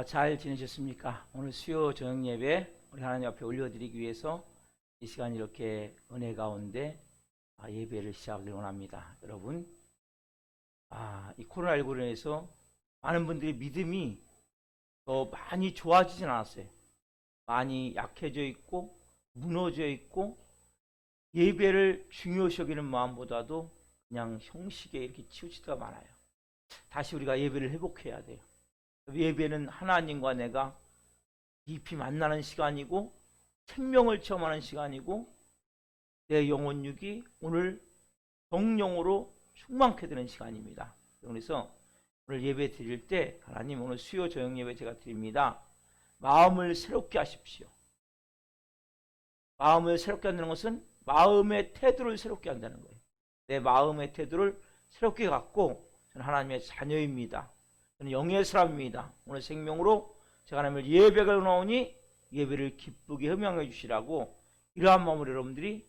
잘 지내셨습니까? 오늘 수요 저녁 예배 우리 하나님 앞에 올려드리기 위해서 이 시간 이렇게 은혜 가운데 예배를 시작을 원합니다. 여러분, 이 코로나19로 인해서 많은 분들의 믿음이 더 많이 좋아지진 않았어요. 많이 약해져 있고 무너져 있고 예배를 중요시 여기는 마음보다도 그냥 형식에 이렇게 치우칠 때가 많아요. 다시 우리가 예배를 회복해야 돼요. 예배는 하나님과 내가 깊이 만나는 시간이고 생명을 체험하는 시간이고 내 영혼 육이 오늘 성령으로 충만케 되는 시간입니다. 그래서 오늘 예배 드릴 때 하나님 오늘 수요 저녁 예배 제가 드립니다. 마음을 새롭게 하십시오. 마음을 새롭게 한다는 것은 마음의 태도를 새롭게 한다는 거예요. 내 마음의 태도를 새롭게 갖고 저는 하나님의 자녀입니다. 저는 영의 사람입니다. 오늘 생명으로 제가 하나님을 예배가 나오니 예배를 기쁘게 흠양해 주시라고 이러한 마음으로 여러분들이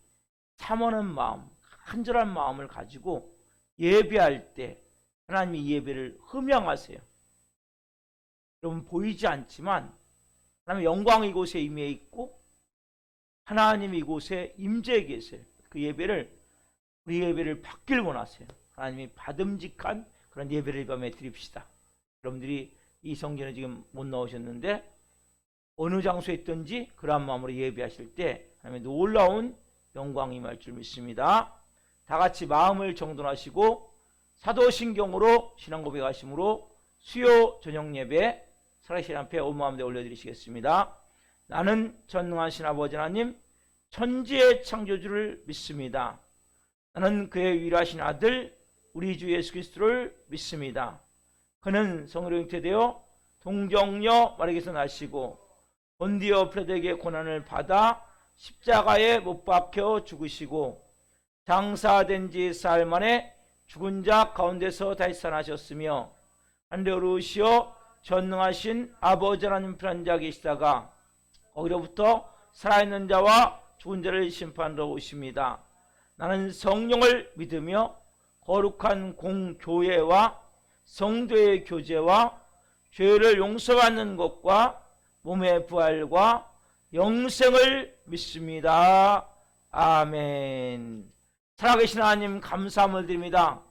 참원한 마음, 간절한 마음을 가지고 예배할 때 하나님의 예배를 흠양하세요. 여러분 보이지 않지만 하나님의 영광이 이곳에 임해 있고 하나님이 이곳에 임재해 계세요. 그 예배를 우리 예배를 받길 원하세요. 하나님이 받음직한 그런 예배를 이 밤에 드립시다. 여러분들이 이 성전에 지금 못 나오셨는데 어느 장소에 있든지 그러한 마음으로 예배하실 때 하나님의 놀라운 영광이 임할 줄 믿습니다. 다 같이 마음을 정돈하시고 사도신경으로 신앙 고백하심으로 수요 저녁 예배 살아계신 앞에 온 마음에 올려드리시겠습니다. 나는 전능하신 아버지 하나님 천지의 창조주를 믿습니다. 나는 그의 유일하신 아들 우리 주 예수 그리스도를 믿습니다. 그는 성령으로 잉태되어 동정녀 마리아에게서 나시고 본디오 필라도에게 고난을 받아 십자가에 못 박혀 죽으시고 장사된 지 사흘 만에 죽은 자 가운데서 다시 살아나셨으며 하늘에 오르시어 전능하신 아버지 하나님 편한 자 계시다가 거기로부터 살아있는 자와 죽은 자를 심판하러 오십니다. 나는 성령을 믿으며 거룩한 공교회와 성도의 교제와 죄를 용서받는 것과 몸의 부활과 영생을 믿습니다. 아멘. 살아계신 하나님 감사함을 드립니다.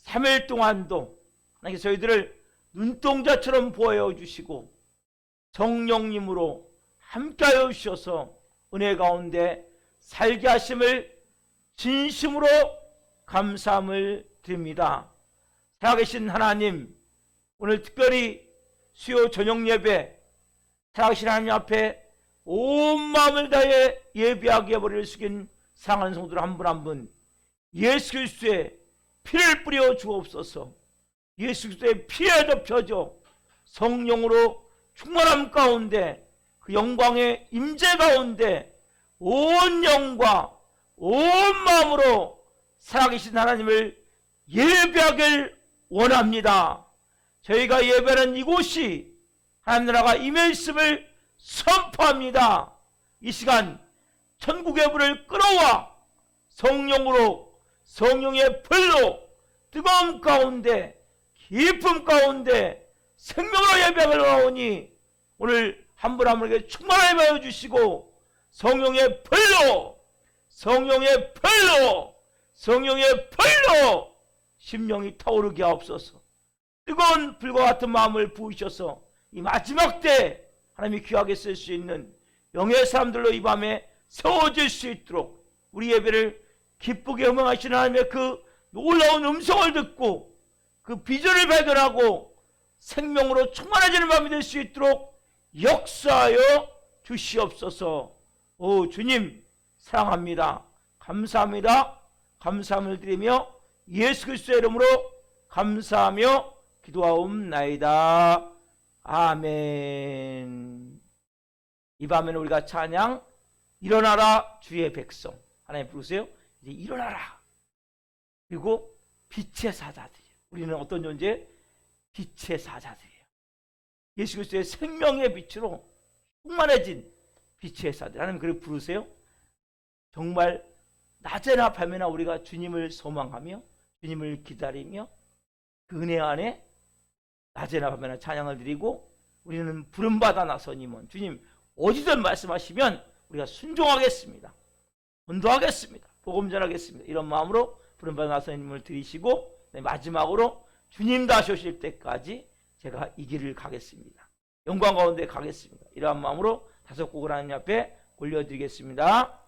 3일 동안도 하나님께서 저희들을 눈동자처럼 보여주시고 성령님으로 함께하여 주셔서 은혜 가운데 살게 하심을 진심으로 감사함을 드립니다. 살아계신 하나님, 오늘 특별히 수요 저녁 예배 살아계신 하나님 앞에 온 마음을 다해 예배하게 머리를 숙인 사랑하는 성도들 한 분 한 분 예수 그리스도의 피를 뿌려 주옵소서. 예수 그리스도의 피에 덮여져 성령으로 충만함 가운데 그 영광의 임재 가운데 온 영과 온 마음으로 살아계신 하나님을 예배하길 원합니다. 저희가 예배하는 이곳이 하나님 나라가 임해 있음을 선포합니다. 이 시간 천국의 불을 끌어와 성령으로 성령의 불로 뜨거움 가운데 기쁨 가운데 생명으로 예배하길 원하오니 오늘 한 분 한 분에게 충만하게 하여 주시고 성령의 불로 성령의 불로 성령의 불로 심령이 타오르게 하옵소서. 뜨거운 불과 같은 마음을 부으셔서 이 마지막 때 하나님이 귀하게 쓸 수 있는 영의 사람들로 이 밤에 세워질 수 있도록 우리 예배를 기쁘게 음행하시는 하나님의 그 놀라운 음성을 듣고 그 비전을 발견하고 생명으로 충만해지는 밤이 될 수 있도록 역사하여 주시옵소서. 오 주님 사랑합니다. 감사합니다. 감사함을 드리며 예수 그리스도의 이름으로 감사하며 기도하옵나이다. 아멘. 이 밤에는 우리가 찬양 일어나라 주의 백성 하나님 부르세요. 이제 일어나라. 그리고 빛의 사자들이에요. 우리는 어떤 존재? 빛의 사자들이에요. 예수 그리스도의 생명의 빛으로 충만해진 빛의 사자들 하나님 그를 부르세요. 정말 낮에나 밤에나 우리가 주님을 소망하며 주님을 기다리며 그 은혜 안에 낮에나 밤에나 찬양을 드리고 우리는 부름받아 나서님은 주님 어디든 말씀하시면 우리가 순종하겠습니다. 전도하겠습니다. 복음 전하겠습니다. 이런 마음으로 부름받아 나서님을 드리시고 마지막으로 주님 다시 오실 때까지 제가 이 길을 가겠습니다. 영광 가운데 가겠습니다. 이러한 마음으로 5곡을 하나님 앞에 올려드리겠습니다.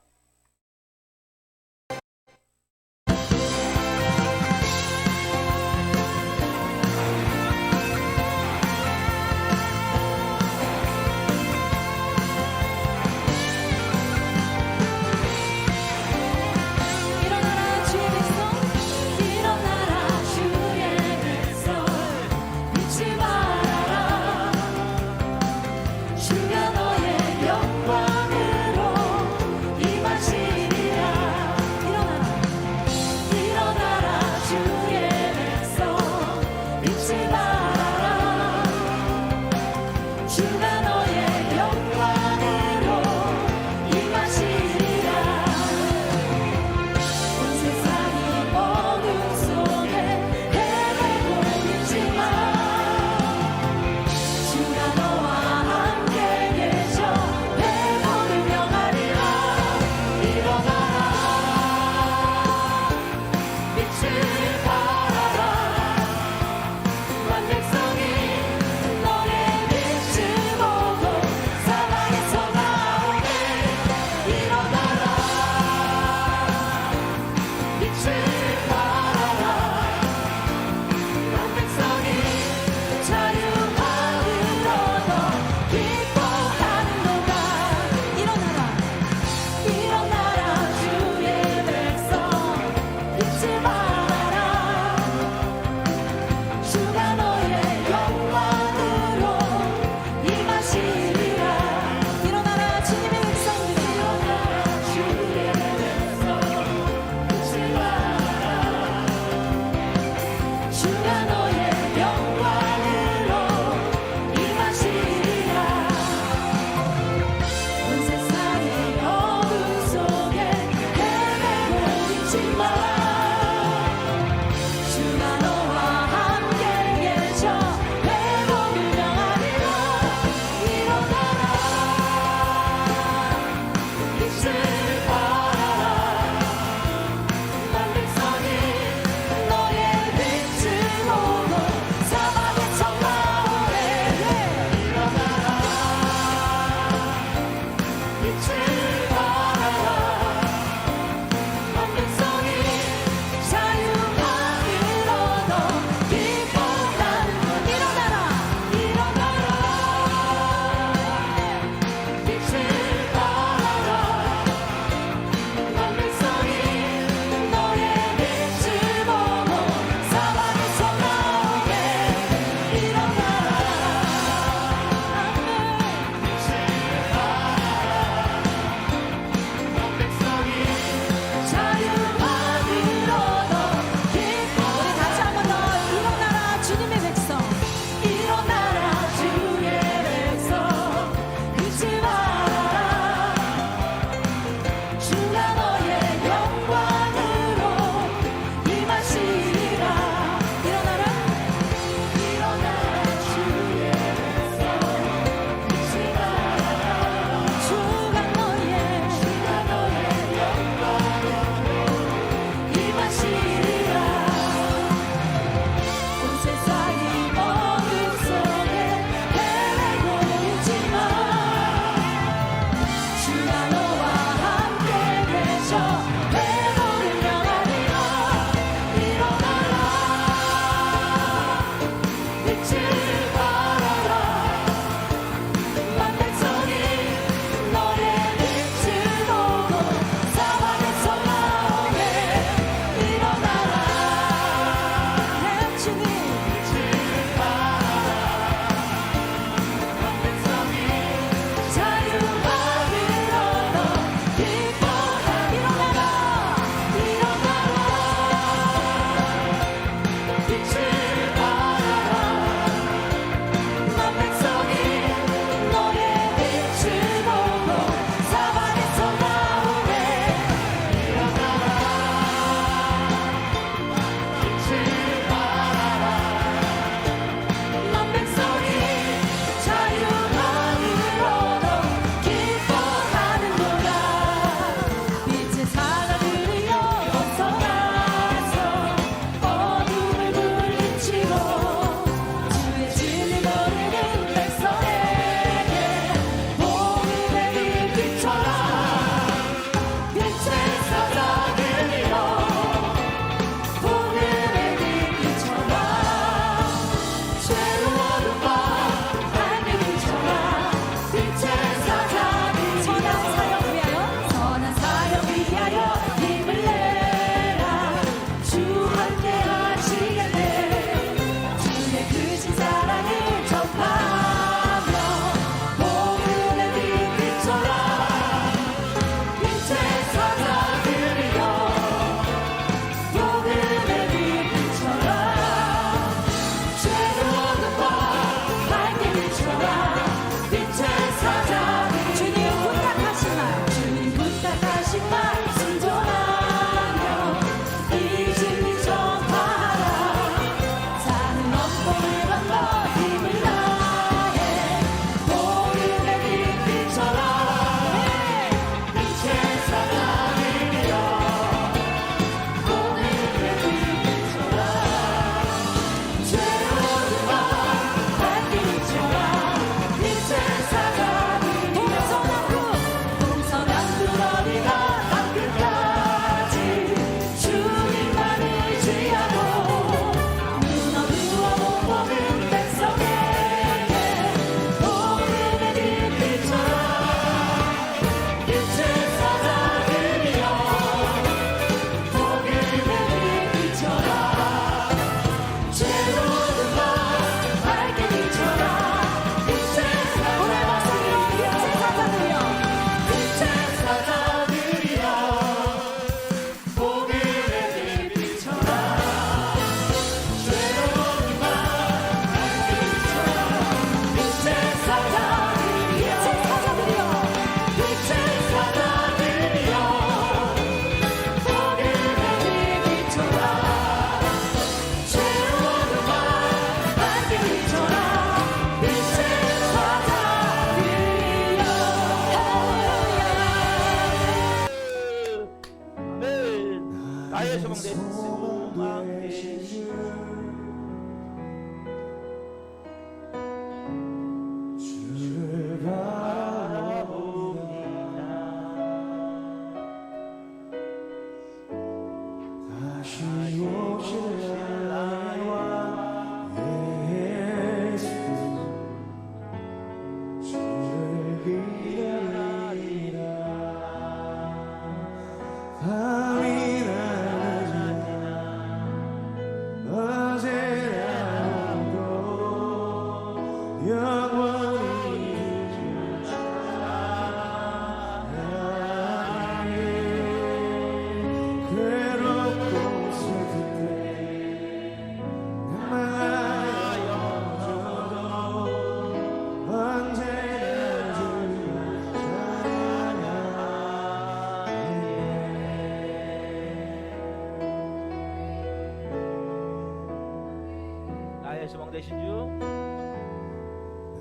나의 소망 되신 주,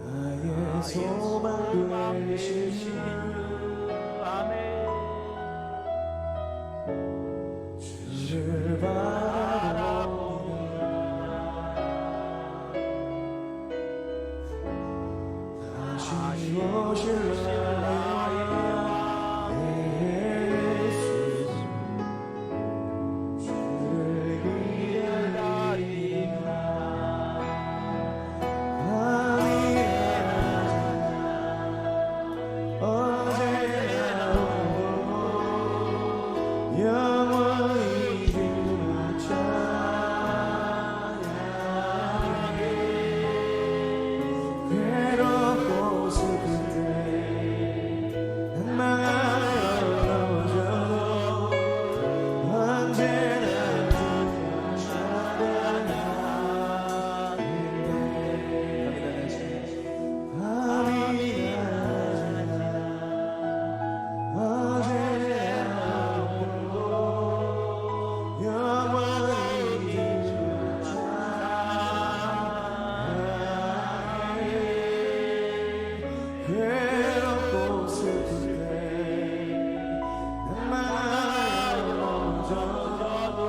나의 소망 되신 주, 아멘. 주를 바라봅니다. 다시 오실 나의 예수, 주를 기다립니다. 영원히 주만 찬양해. 괴롭고 슬플 때 난망하여 넘어져도 언제나 주만 찬양해. 밤이 괴롭고 슬플 때 난망하여 넘어져도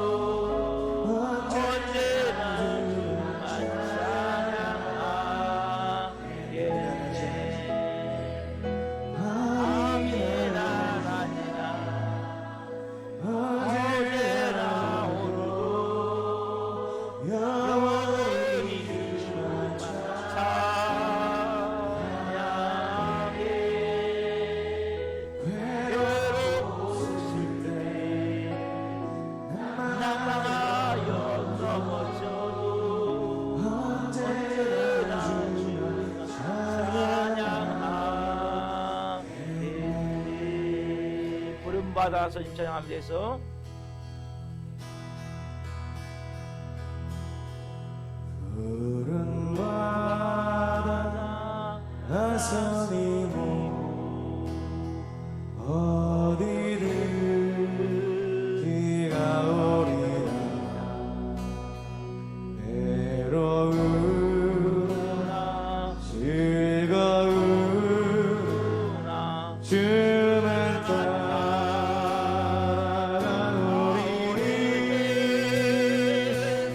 언제나 주만 찬양하게. 밤이나 낮이나 언제나 오늘도 영원히 주만 찬양해. 괴롭고 슬플 때 난망하여 넘어져도 언제나 주만 찬양하네. 부름받아서 찬양하면 돼서 구름바다 나선이 어디를 비가 오리라. 외로우나 즐거우나 주만 따라오리니.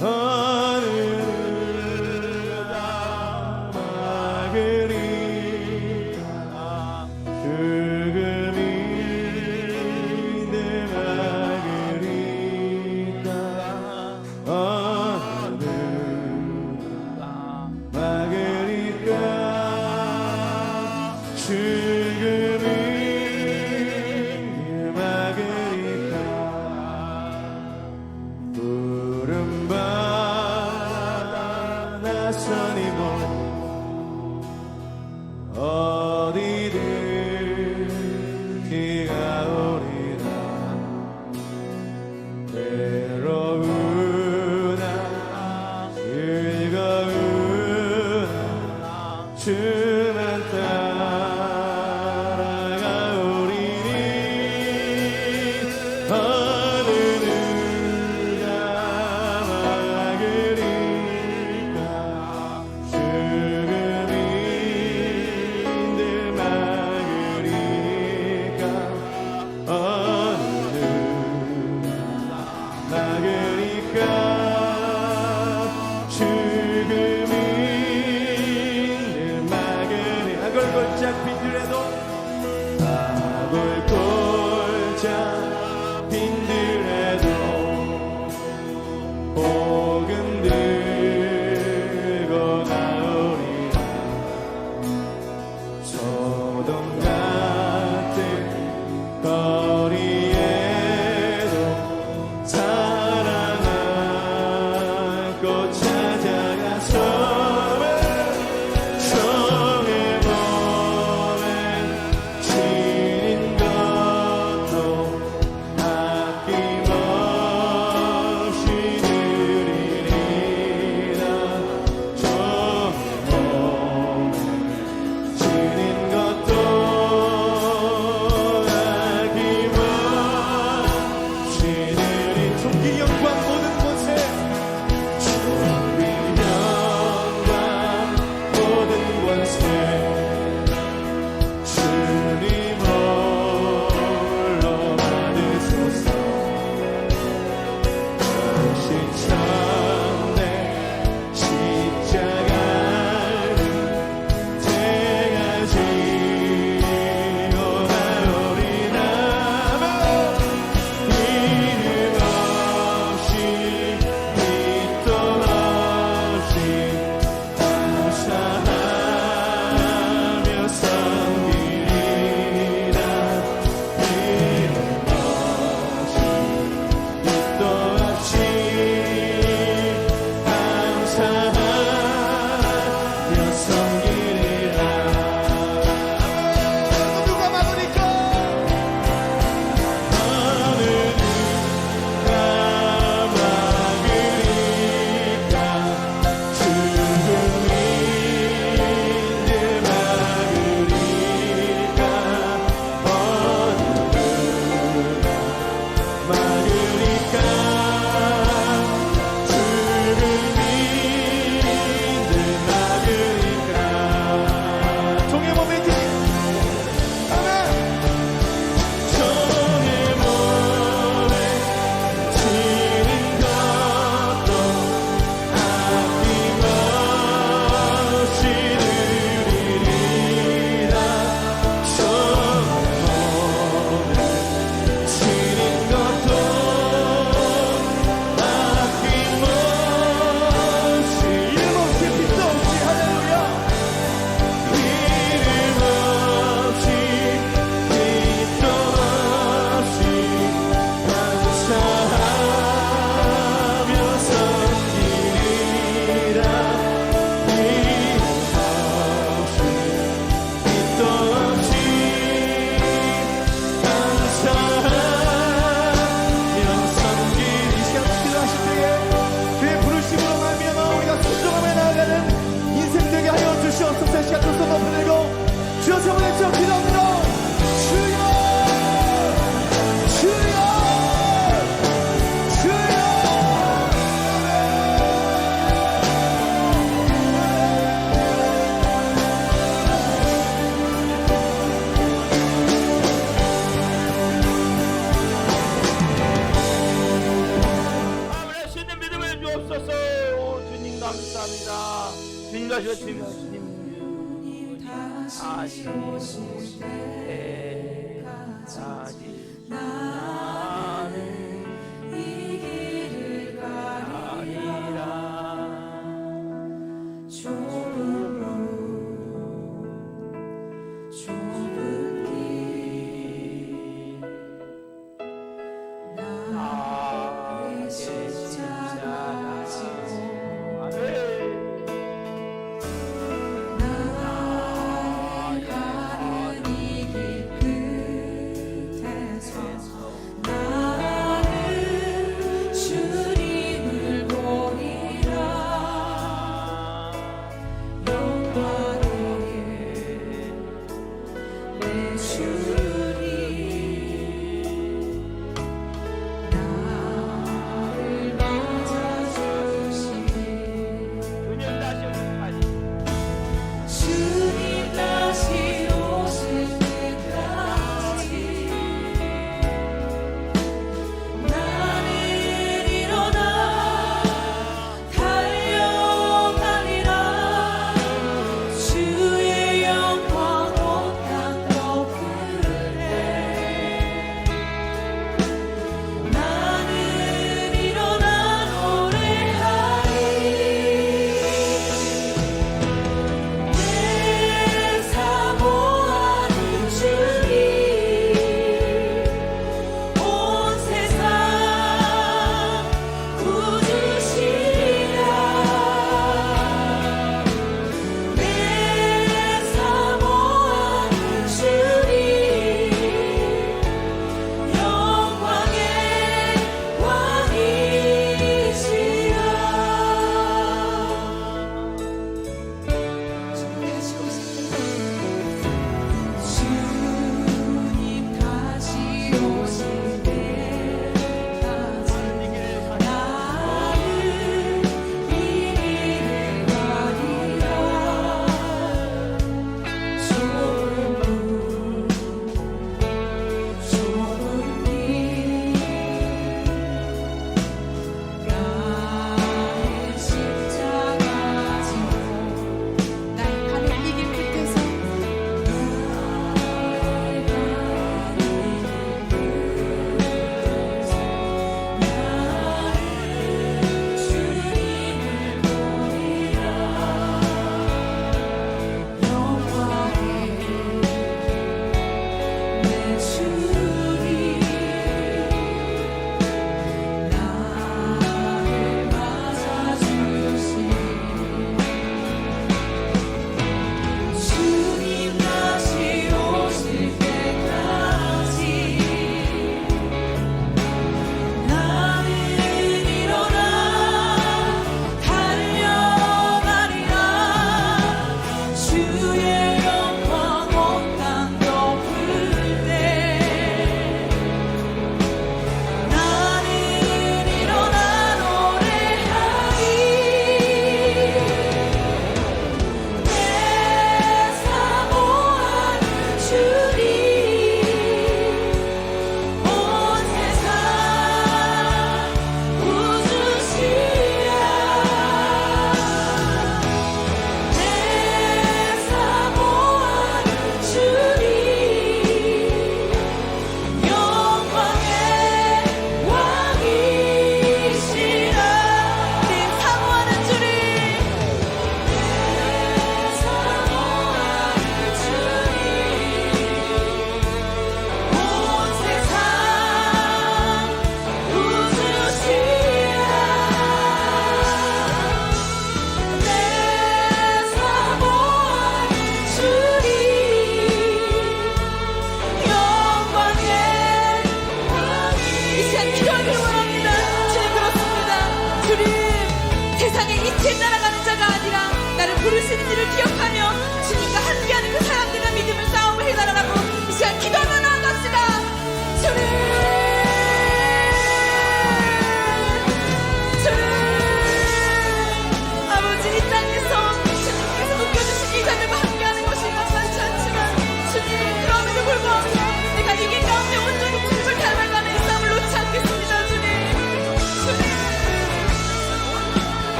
하늘가 막으리까 죽음이 내 막으리까. 하늘가 막으리까 죽음이 막으리까. 구름바다 나선이 어디든 비가 오리라. 외로우나 즐거우나 주만 따라가오리니. 하늘가 막으리까 죽음이 늘 막으리까. 하늘가 막으리까 죽음이 늘 막으리까. 섬기리라. 누가 막으니까 누가 막으리까. 죽음이 이제 막으리까. 어느 막으리까. 죽음이 이제 막으리까. 종의 몸에 지 아멘. 종의 몸에 지는 것도 아낌없이 드리리라. 종의 몸에 지는 것도 아낌없이 이름 없이 빛도 없이 할렐루야. 이름 없이 빛도 없이 감사하며 섬기리라. 이름 없이 빛도 없이 감사하며 섬기리. 이 시간 필요하실 때에 그의 부르심으로 말미암아 우리가 순종하며 나아가는 인생 되게 하여 주시옵소서. 이 시간 두 손 높이 들고 주여 세번 외쳐 기도합니다. 주여 주여 주여. 아버지 주님 믿음을 주옵소서. 오, 주님 감사합니다. 주님 가시오 주님 다시 오실 때까지 나는 이 길을 가리라. 좁은 길 나의 십자가 지고 아멘. 나의 가는 이 길 끝에서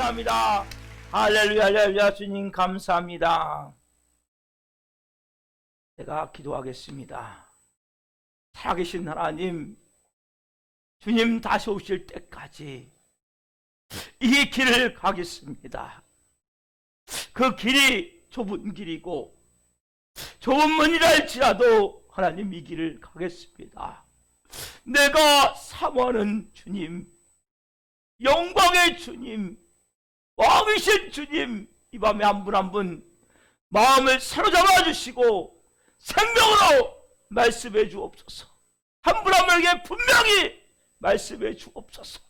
찬양합니다. 할렐루야, 할렐루야. 주님 감사합니다. 제가 기도하겠습니다. 살아계신 하나님, 주님 다시 오실 때까지 이 길을 가겠습니다. 그 길이 좁은 길이고 좁은 문이라 할지라도 하나님 이 길을 가겠습니다. 내가 사모하는 주님, 영광의 주님, 왕이신 주님, 이 밤에 한 분 한 분 마음을 사로잡아 주시고 생명으로 말씀해 주옵소서. 한 분 한 분에게 분명히 말씀해 주옵소서.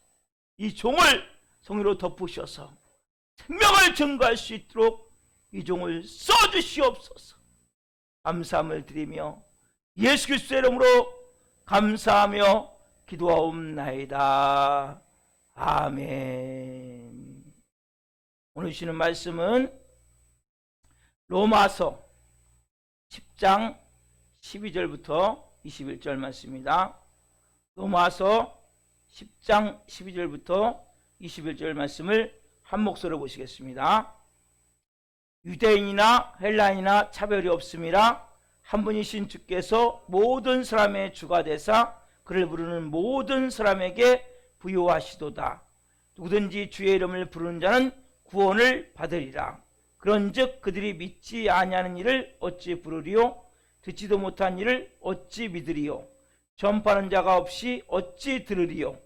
이 종을 성의로 덮으셔서 생명을 증거할 수 있도록 이 종을 써주시옵소서. 감사함을 드리며 예수 그리스도의 이름으로 감사하며 기도하옵나이다. 아멘. 오늘 주시는 말씀은 로마서 10장 12절부터 21절 말씀입니다. 로마서 10장 12절부터 21절 말씀을 한 목소리로 보시겠습니다. 유대인이나 헬라인이나 차별이 없음이라 한 분이신 주께서 모든 사람의 주가 되사 그를 부르는 모든 사람에게 부요하시도다. 누구든지 주의 이름을 부르는 자는 구원을 받으리라. 그런즉 그들이 믿지 아니하는 일을 어찌 부르리요? 듣지도 못한 일을 어찌 믿으리요? 전파하는 자가 없이 어찌 들으리요?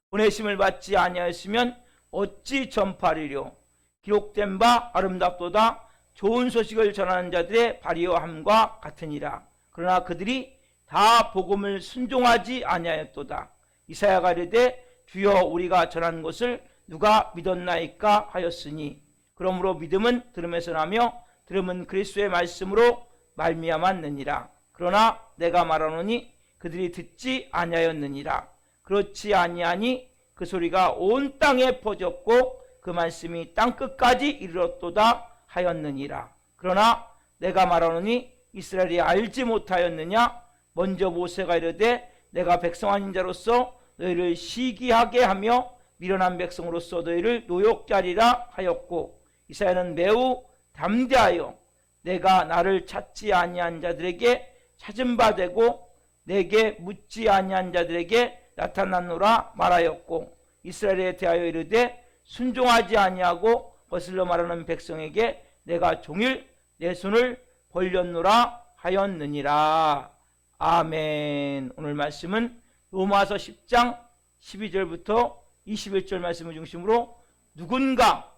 보내심을 받지 아니하였으면 어찌 전파하리요? 기록된 바 아름답도다. 좋은 소식을 전하는 자들의 발휘함과 같으니라. 그러나 그들이 다 복음을 순종하지 아니하였도다. 이사야가 이르되 주여 우리가 전한 것을 누가 믿었나이까 하였으니 그러므로 믿음은 들음에서 나며 들음은 그리스도의 말씀으로 말미암았느니라. 그러나 내가 말하노니 그들이 듣지 아니하였느니라. 그렇지 아니하니 그 소리가 온 땅에 퍼졌고 그 말씀이 땅끝까지 이르렀도다 하였느니라. 그러나 내가 말하노니 이스라엘이 알지 못하였느냐? 먼저 모세가 이르되 내가 백성 아닌 자로서 너희를 시기하게 하며 미련한 백성으로서 너희를 노엽게 하리라 하였고, 이사야는 매우 담대하여 내가 나를 찾지 아니한 자들에게 찾은 바 되고 내게 묻지 아니한 자들에게 나타났노라 말하였고, 이스라엘에 대하여 이르되 순종하지 아니하고 거슬러 말하는 백성에게 내가 종일 내 손을 벌렸노라 하였느니라. 아멘. 오늘 말씀은 로마서 10장 12절부터 21절 말씀을 중심으로 누군가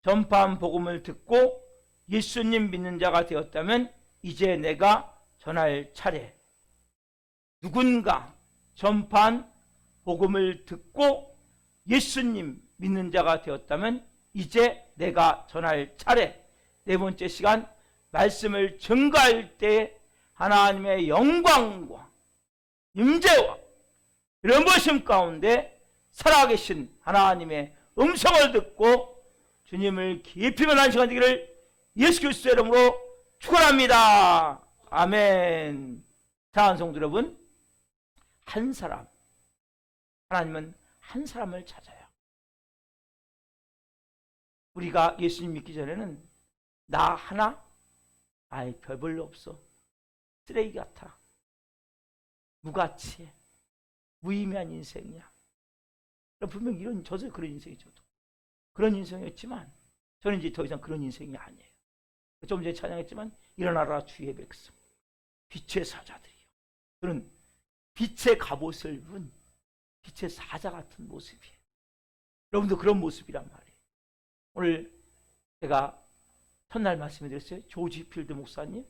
전파한 복음을 듣고 예수님 믿는 자가 되었다면 이제 내가 전할 차례. 누군가 전파한 복음을 듣고 예수님 믿는 자가 되었다면 이제 내가 전할 차례. 네 번째 시간, 말씀을 증거할 때 하나님의 영광과 임재와 이런보심 가운데 살아계신 하나님의 음성을 듣고 주님을 깊이 만난 시간 되기를 예수 그리스도의 이름으로 축원합니다. 아멘. 사랑하는 성도 여러분, 한 사람, 하나님은 한 사람을 찾아요. 우리가 예수님 믿기 전에는 나 하나? 아이, 별 볼일 없어. 쓰레기 같아. 무가치해. 무의미한 인생이야. 분명 저도 그런 인생이죠. 그런 인생이었지만 저는 이제 더 이상 그런 인생이 아니에요. 좀 전에 찬양했지만 일어나라 주의 백성, 빛의 사자들이요. 저는 빛의 갑옷을 입은 빛의 사자 같은 모습이에요. 여러분도 그런 모습이란 말이에요. 오늘 제가 첫날 말씀해 드렸어요. 조지 필드 목사님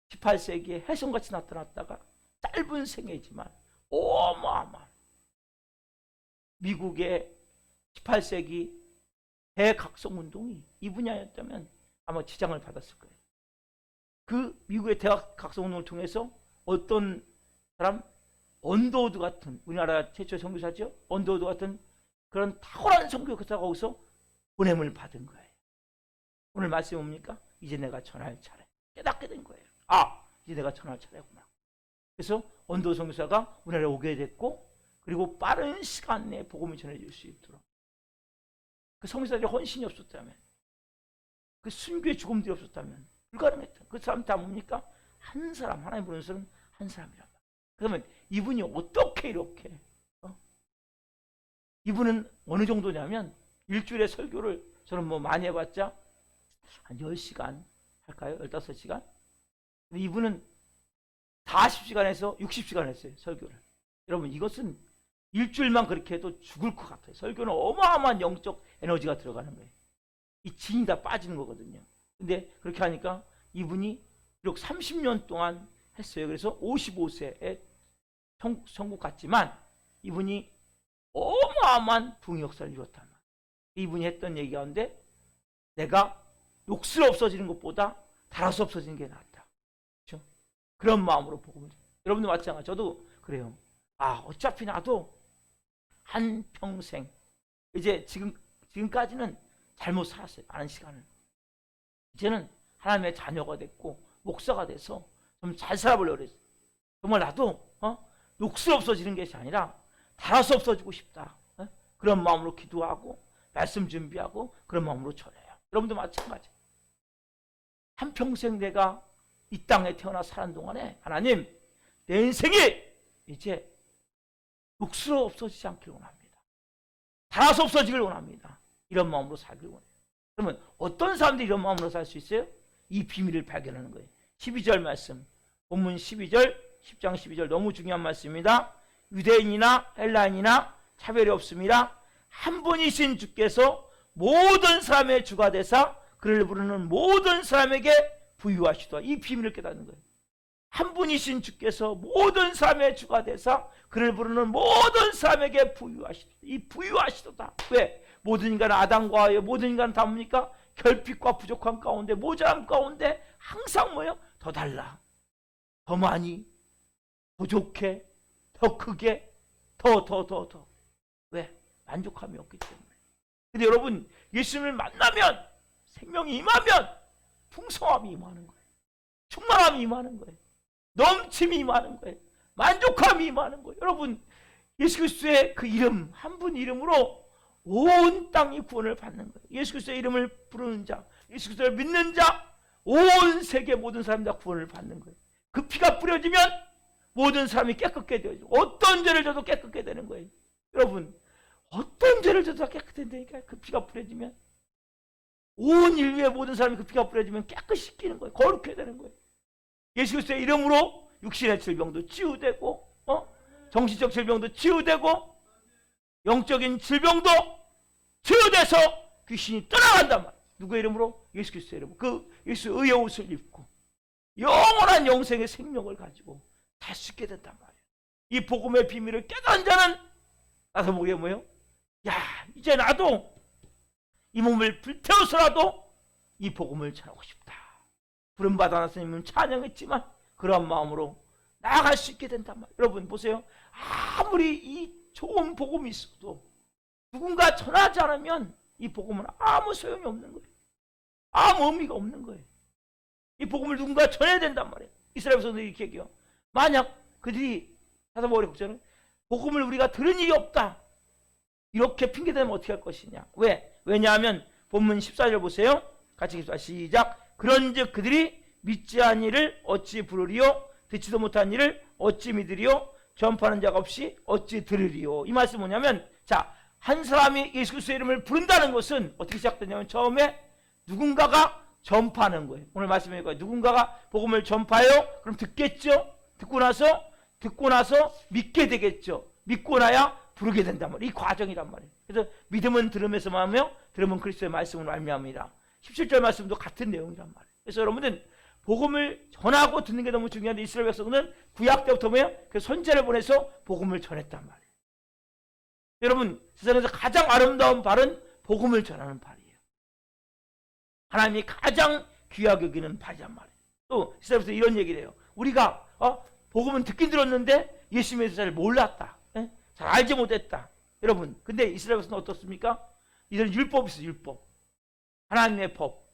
18세기에 혜성같이 나타났다가 짧은 생애지만 어마어마한 미국의 18세기 대각성운동이 이 분야였다면 아마 지장을 받았을 거예요. 그 미국의 대각성운동을 통해서 어떤 사람, 언더우드 같은, 우리나라 최초 선교사죠. 언더우드 같은 그런 탁월한 선교사가 거기서 보냄을 받은 거예요. 오늘 말씀이 뭡니까? 이제 내가 전할 차례. 깨닫게 된 거예요. 아, 이제 내가 전할 차례구나. 그래서 언더우드 선교사가 우리나라에 오게 됐고, 그리고 빠른 시간 내에 복음이 전해질 수 있도록 그 성사들의 헌신이 없었다면, 그 순교의 죽음들이 없었다면 불가능했던 그 사람 다 뭡니까? 한 사람, 하나님 부르는 사람 한 사람이란 말이에요. 그러면 이분이 어떻게 이렇게 이분은 어느 정도냐면 일주일에 설교를 저는 뭐 많이 해봤자 한 10시간 할까요? 15시간? 근데 이분은 40시간에서 60시간 했어요, 설교를. 여러분, 이것은 일주일만 그렇게 해도 죽을 것 같아요. 설교는 어마어마한 영적 에너지가 들어가는 거예요. 이 진이 다 빠지는 거거든요. 근데 그렇게 하니까 이분이 비록 30년 동안 했어요. 그래서 55세에 천국 갔지만 이분이 어마어마한 부흥 역사를 이뤘단 말이에요. 이분이 했던 얘기 가운데 내가 욕설 없어지는 것보다 달아서 없어지는 게 낫다. 그렇죠? 그런 마음으로 복음을. 여러분도 마찬가지. 저도 그래요. 어차피 나도 한 평생 이제 지금까지는 잘못 살았어요. 많은 시간을. 이제는 하나님의 자녀가 됐고 목사가 돼서 좀 잘 살아보려고 그랬어요. 정말 나도 욕설 없어지는 것이 아니라 달아서 없어지고 싶다. 그런 마음으로 기도하고 말씀 준비하고 그런 마음으로 전해요. 여러분도 마찬가지. 한평생 내가 이 땅에 태어나 사는 동안에 하나님, 내 인생이 이제 욕설 없어지지 않기를 원합니다. 달아서 없어지길 원합니다. 이런 마음으로 살기를 원해요. 그러면 어떤 사람들이 이런 마음으로 살 수 있어요? 이 비밀을 발견하는 거예요. 12절 말씀, 본문 12절, 10장 12절 너무 중요한 말씀입니다. 유대인이나 헬라인이나 차별이 없습니다. 한 분이신 주께서 모든 사람의 주가 되사 그를 부르는 모든 사람에게 부유하시도다. 이 비밀을 깨닫는 거예요. 한 분이신 주께서 모든 사람의 주가 되사 그를 부르는 모든 사람에게 부유하시도다. 이 부유하시도다. 왜? 모든 인간은 아담과 하여 모든 인간은 다 뭡니까? 결핍과 부족한 가운데, 모자람 가운데 항상 뭐예요? 더 달라, 더 많이, 더 좋게, 더 크게, 더. 왜? 만족함이 없기 때문에. 근데 여러분, 예수님을 만나면, 생명이 임하면 풍성함이 임하는 거예요. 충만함이 임하는 거예요. 넘침이 임하는 거예요. 만족함이 임하는 거예요. 여러분, 예수 그리스도의 그 이름, 한 분 이름으로 온 땅이 구원을 받는 거예요. 예수 그리스도의 이름을 부르는 자, 예수 그리스도를 믿는 자, 온 세계 모든 사람이 다 구원을 받는 거예요. 그 피가 뿌려지면 모든 사람이 깨끗게 되어지고 어떤 죄를 져도 깨끗게 되는 거예요. 여러분, 어떤 죄를 져도 다 깨끗게 된다니까요. 그 피가 뿌려지면 온 인류의 모든 사람이 그 피가 뿌려지면 깨끗이 씻기는 거예요. 거룩해 되는 거예요. 예수 그리스도의 이름으로 육신의 질병도 치유되고 정신적 질병도 치유되고 영적인 질병도 치유돼서 귀신이 떠나간단 말이에요. 누구의 이름으로? 예수 그리스도의 이름으로. 그 예수의 옷을 입고 영원한 영생의 생명을 가지고 살 수 있게 된단 말이에요. 이 복음의 비밀을 깨달은 자는 나서 보기에 뭐예요? 야, 이제 나도 이 몸을 불태워서라도 이 복음을 전하고 싶다. 부름받아 나서님은 찬양했지만 그러한 마음으로 나아갈 수 있게 된단 말이에요. 여러분 보세요. 아무리 이 좋은 복음이 있어도 누군가 전하지 않으면 이 복음은 아무 소용이 없는 거예요. 아무 의미가 없는 거예요. 이 복음을 누군가 전해야 된단 말이에요. 이스라엘 백성들이 이렇게 얘기해요. 만약 그들이 사도바울의 국제는 복음을 우리가 들은 일이 없다, 이렇게 핑계대면 어떻게 할 것이냐. 왜? 왜냐하면 본문 14절 보세요. 같이 읽읍시다. 시작. 그런즉 그들이 믿지 않은 일을 어찌 부르리요? 듣지도 못한 일을 어찌 믿으리요? 전파하는 자가 없이 어찌 들으리요? 이 말씀 뭐냐면, 자, 한 사람이 예수 그리스도의 이름을 부른다는 것은 어떻게 시작되냐면 처음에 누군가가 전파하는 거예요. 오늘 말씀해 거예요. 누군가가 복음을 전파해요? 그럼 듣겠죠? 듣고 나서 믿게 되겠죠? 믿고 나야 부르게 된단 말이에요. 이 과정이란 말이에요. 그래서 믿음은 들음에서만 하며 들음은 그리스도의 말씀을 말미암이라. 17절 말씀도 같은 내용이란 말이에요. 그래서 여러분은 복음을 전하고 듣는 게 너무 중요한데 이스라엘 백성은 구약 때부터 뭐예요? 그 선지자를 보내서 복음을 전했단 말이에요. 여러분, 세상에서 가장 아름다운 발은 복음을 전하는 발이에요. 하나님이 가장 귀하게 여기는 발이란 말이에요. 또 이스라엘 백성은 이런 얘기를 해요. 우리가 복음은 듣긴 들었는데 예수님에 대해서 잘 몰랐다. 잘 알지 못했다. 여러분, 근데 이스라엘 백성은 어떻습니까? 이들은 율법이 있어요. 율법. 하나님의 법.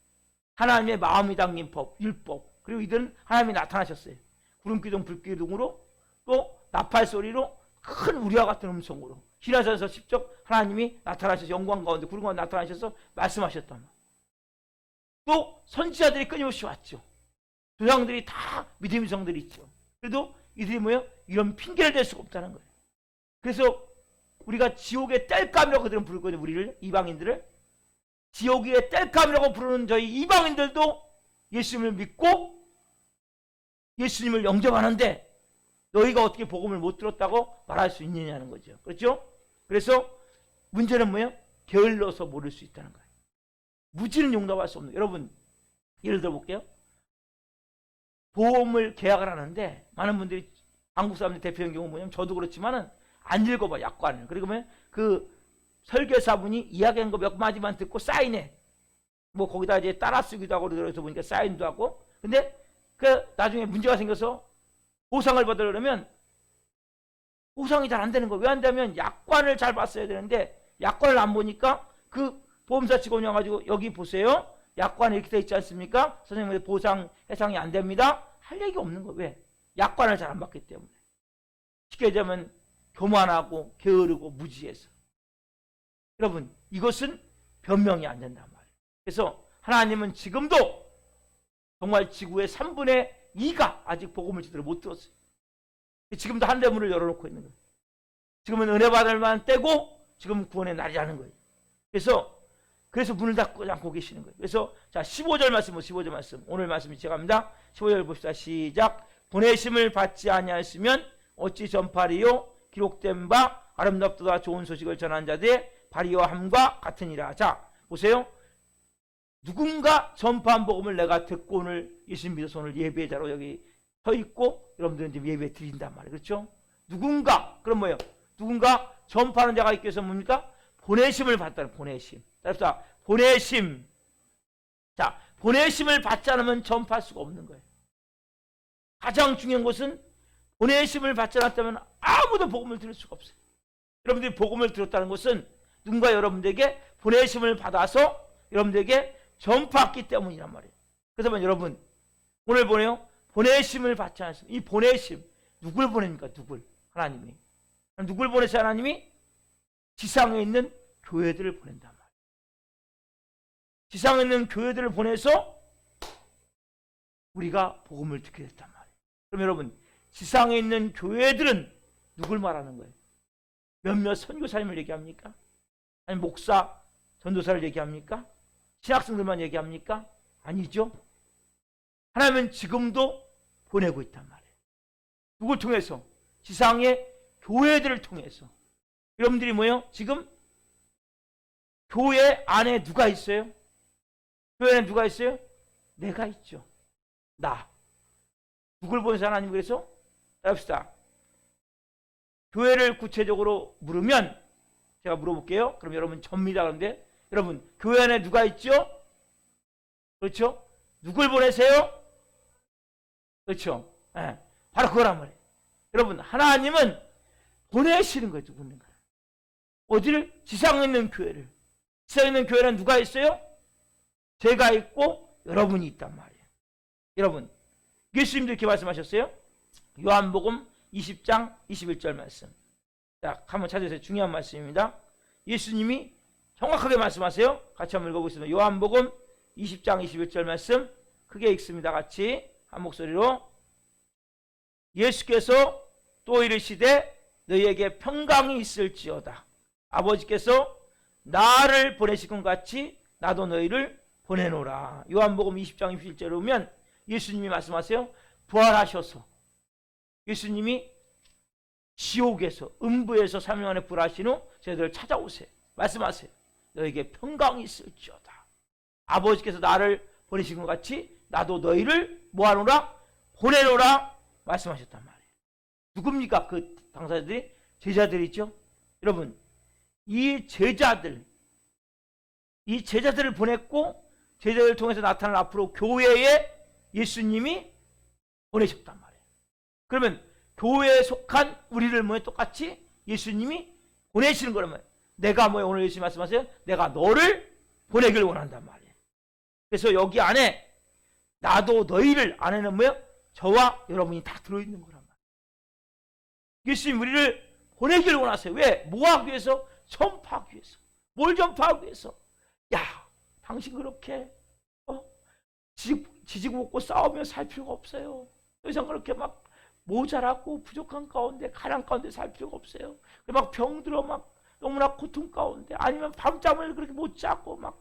하나님의 마음이 담긴 법, 율법. 그리고 이들은 하나님이 나타나셨어요. 구름기둥 불기둥으로 또 나팔 소리로 큰 우리와 같은 음성으로 시내산에서 직접 하나님이 나타나셔서 영광 가운데 구름 가운데 나타나셔서 말씀하셨단 말이에요. 또 선지자들이 끊임없이 왔죠. 조상들이 다 믿음의 성들이 있죠. 그래도 이들이 뭐예요? 이런 핑계를 댈 수가 없다는 거예요. 그래서 우리가 지옥의 땔감이라고 그들은 부르거든요. 우리를, 이방인들을. 지옥의 땔감이라고 부르는 저희 이방인들도 예수님을 믿고 예수님을 영접하는데 너희가 어떻게 복음을 못 들었다고 말할 수 있느냐는 거죠. 그렇죠? 그래서 문제는 뭐예요? 게을러서 모를 수 있다는 거예요. 무지는 용납할 수 없는 거예요. 여러분, 예를 들어 볼게요. 보험을 계약을 하는데 많은 분들이 한국 사람들 대표적인 경우 뭐냐면 저도 그렇지만은 안 읽어봐, 약관을. 그리고 그 설계사분이 이야기한 거 몇 마디만 듣고 사인해. 뭐 거기다 이제 따라 쓰기도 하고 그러서 보니까 사인도 하고. 근데 그 나중에 문제가 생겨서 보상을 받으려면 보상이 잘 안 되는 거예요. 왜 안 되면 약관을 잘 봤어야 되는데 약관을 안 보니까 그 보험사 직원이 와가지고 여기 보세요. 약관에 이렇게 돼 있지 않습니까? 선생님 보상 해상이 안 됩니다. 할 얘기 없는 거예요. 왜? 약관을 잘 안 봤기 때문에. 쉽게 얘기하면 교만하고 게으르고 무지해서. 여러분, 이것은 변명이 안 된단 말이에요. 그래서 하나님은 지금도 정말 지구의 3분의 2가 아직 복음을 제대로 못 들었어요. 지금도 한대문을 열어놓고 있는 거예요. 지금은 은혜 받을 만한 때고 지금 구원의 날이라는 거예요. 그래서 문을 닫고 않고 계시는 거예요. 그래서 자 15절 말씀, 15절 말씀. 오늘 말씀이 제가 합니다. 15절 봅시다. 시작. 보내심을 받지 아니하였으면 어찌 전파리요? 기록된 바 아름답도다 좋은 소식을 전한 자들의 발이와 함과 같으니라. 자, 보세요. 누군가 전파한 복음을 내가 듣고 오늘 예수님 믿어서 오늘 예배자로 여기 서 있고 여러분들은 지금 예배 드린단 말이에요. 그렇죠? 누군가, 그럼 뭐예요? 누군가 전파하는 자가 있기 위해서 뭡니까? 보내심을 받다는 보내심. 자, 보내심. 자, 보내심을 받지 않으면 전파할 수가 없는 거예요. 가장 중요한 것은 보내심을 받지 않았다면 아무도 복음을 들을 수가 없어요. 여러분들이 복음을 들었다는 것은 누군가 여러분들에게 보내심을 받아서 여러분들에게 전파했기 때문이란 말이에요. 그래서 여러분 오늘 보내요. 보내심을 받지 않았어요. 이 보내심 누굴 보냅니까? 누굴? 하나님이. 누굴 보내세요? 하나님이? 지상에 있는 교회들을 보낸단 말이에요. 지상에 있는 교회들을 보내서 우리가 복음을 듣게 됐단 말이에요. 그럼 여러분 지상에 있는 교회들은 누굴 말하는 거예요? 몇몇 선교사님을 얘기합니까? 아니 목사, 전도사를 얘기합니까? 신학생들만 얘기합니까? 아니죠. 하나님은 지금도 보내고 있단 말이에요. 누굴 통해서? 지상의 교회들을 통해서. 여러분들이 뭐예요? 지금 교회 안에 누가 있어요? 교회 안에 누가 있어요? 내가 있죠. 나. 누굴 보내서 하나님 그래서? 해봅시다. 교회를 구체적으로 물으면 제가 물어볼게요. 그럼 여러분 접니다. 그런데 여러분 교회 안에 누가 있죠? 그렇죠? 누굴 보내세요? 그렇죠? 네. 바로 그거란 말이에요. 여러분 하나님은 보내시는 거예요. 누구는 거예요. 어디를? 지상에 있는 교회를. 지상에 있는 교회는 누가 있어요? 제가 있고 여러분이 있단 말이에요. 여러분 예수님도 이렇게 말씀하셨어요. 요한복음 20장 21절 말씀. 자, 한번 찾으세요. 중요한 말씀입니다. 예수님이 정확하게 말씀하세요. 같이 한번 읽어보겠습니다. 요한복음 20장 21절 말씀 크게 읽습니다. 같이 한 목소리로. 예수께서 또 이르시되 너희에게 평강이 있을지어다. 아버지께서 나를 보내신 것 같이 나도 너희를 보내노라. 요한복음 20장 21절에 보면 예수님이 말씀하세요. 부활하셔서 예수님이 지옥에서 음부에서 3일 만에 부활하신 후 저희들을 찾아오세요. 말씀하세요. 너에게 평강이 있을지어다. 아버지께서 나를 보내신 것 같이 나도 너희를 뭐하노라? 보내노라 말씀하셨단 말이에요. 누굽니까? 그 당사자들이? 제자들이죠. 여러분 이 제자들을 보냈고 제자들을 통해서 나타날 앞으로 교회에 예수님이 보내셨단 말이에요. 그러면 교회에 속한 우리를 뭐에 똑같이 예수님이 보내시는 거란 말이에요. 내가 뭐에 오늘 예수님 말씀하세요? 내가 너를 보내길 원한단 말이에요. 그래서 여기 안에 나도 너희를 안에는 뭐예요? 저와 여러분이 다 들어있는 거란 말이에요. 예수님 우리를 보내기를 원하세요. 왜? 뭐 하기 위해서? 전파하기 위해서. 뭘 전파하기 위해서? 야, 당신 그렇게 지지고 볶고 싸우며 살 필요가 없어요. 더 이상 그렇게 막 모자라고 부족한 가운데, 가난 가운데 살 필요가 없어요. 막 병들어 막 너무나 고통 가운데, 아니면 밤잠을 그렇게 못 자고 막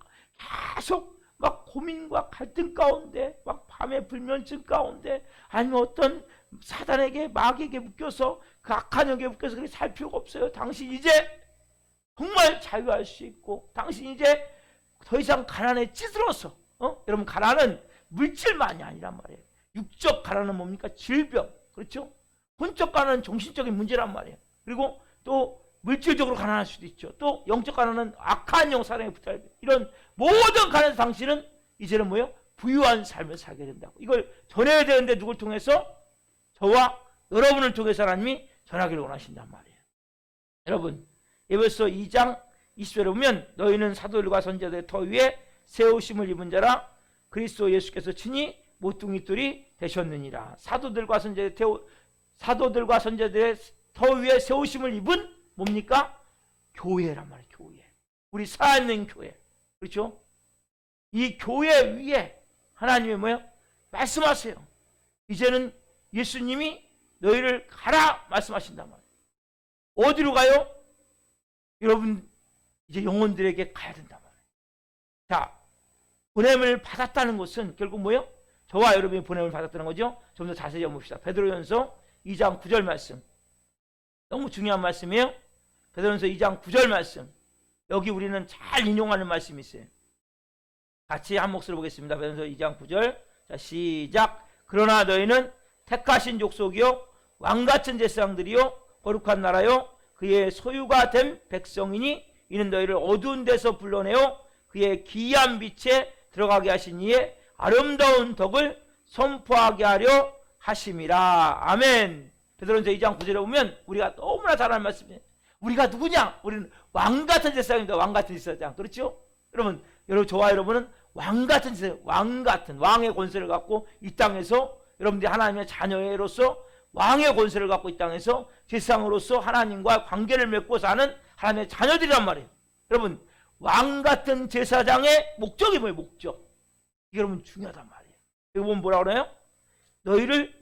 계속 막 고민과 갈등 가운데, 막 밤에 불면증 가운데, 아니면 어떤 사단에게, 마귀에게 묶여서, 그 악한 영에 묶여서 그렇게 살 필요가 없어요. 당신 이제 정말 자유할 수 있고, 당신 이제 더 이상 가난에 찌들어서, 여러분, 가난은 물질만이 아니란 말이에요. 육적 가난은 뭡니까? 질병. 그렇죠? 혼적 가난은 정신적인 문제란 말이에요. 그리고 또 물질적으로 가난할 수도 있죠. 또 영적 가난은 악한 영 사랑에 붙어야 돼요. 이런 모든 가난에서 당신은 이제는 뭐예요? 부유한 삶을 살게 된다고. 이걸 전해야 되는데 누굴 통해서? 저와 여러분을 통해서 하나님이 전하기를 원하신단 말이에요. 여러분, 에베소 2장 20절에 보면 너희는 사도들과 선지자들의 터 위에 세우심을 입은 자라 그리스도 예수께서 친히 모퉁이 돌이 되셨느니라. 사도들과 선지자들의 터 위에 세우심을 입은 뭡니까? 교회란 말이에요. 교회. 우리 살아있는 교회. 그렇죠? 이 교회 위에 하나님이 뭐예요? 말씀하세요. 이제는 예수님이 너희를 가라 말씀하신단 말이에요. 어디로 가요? 여러분 이제 영혼들에게 가야 된단 말이에요. 자, 보냄을 받았다는 것은 결국 뭐예요? 저와 여러분이 보냄을 받았다는 거죠. 좀 더 자세히 봅시다. 베드로전서 2장 9절 말씀. 너무 중요한 말씀이에요. 베드로전서 2장 9절 말씀. 여기 우리는 잘 인용하는 말씀이 있어요. 같이 한 몫을 보겠습니다. 베드로전서 2장 9절. 자, 시작. 그러나 너희는 택하신 족속이요 왕같은 제사장들이요 거룩한 나라요 그의 소유가 된 백성이니 이는 너희를 어두운 데서 불러내어 그의 기이한 빛에 들어가게 하신 이의 아름다운 덕을 선포하게 하려 하심이라. 아멘. 베드로전서 2장 9절에 보면 우리가 너무나 잘 아는 말씀이에요. 우리가 누구냐? 우리는 왕같은 제사장입니다. 왕같은 제사장. 그렇죠? 여러분 저와 여러분은 왕같은 제사장, 왕같은 왕의 권세를 갖고 이 땅에서 여러분들이 하나님의 자녀로서 왕의 권세를 갖고 이 땅에서 제사장으로서 하나님과 관계를 맺고 사는 하나님의 자녀들이란 말이에요. 여러분 왕같은 제사장의 목적이 뭐예요? 목적. 이게 여러분 중요하단 말이에요. 여기 보면 뭐라 그래요? 너희를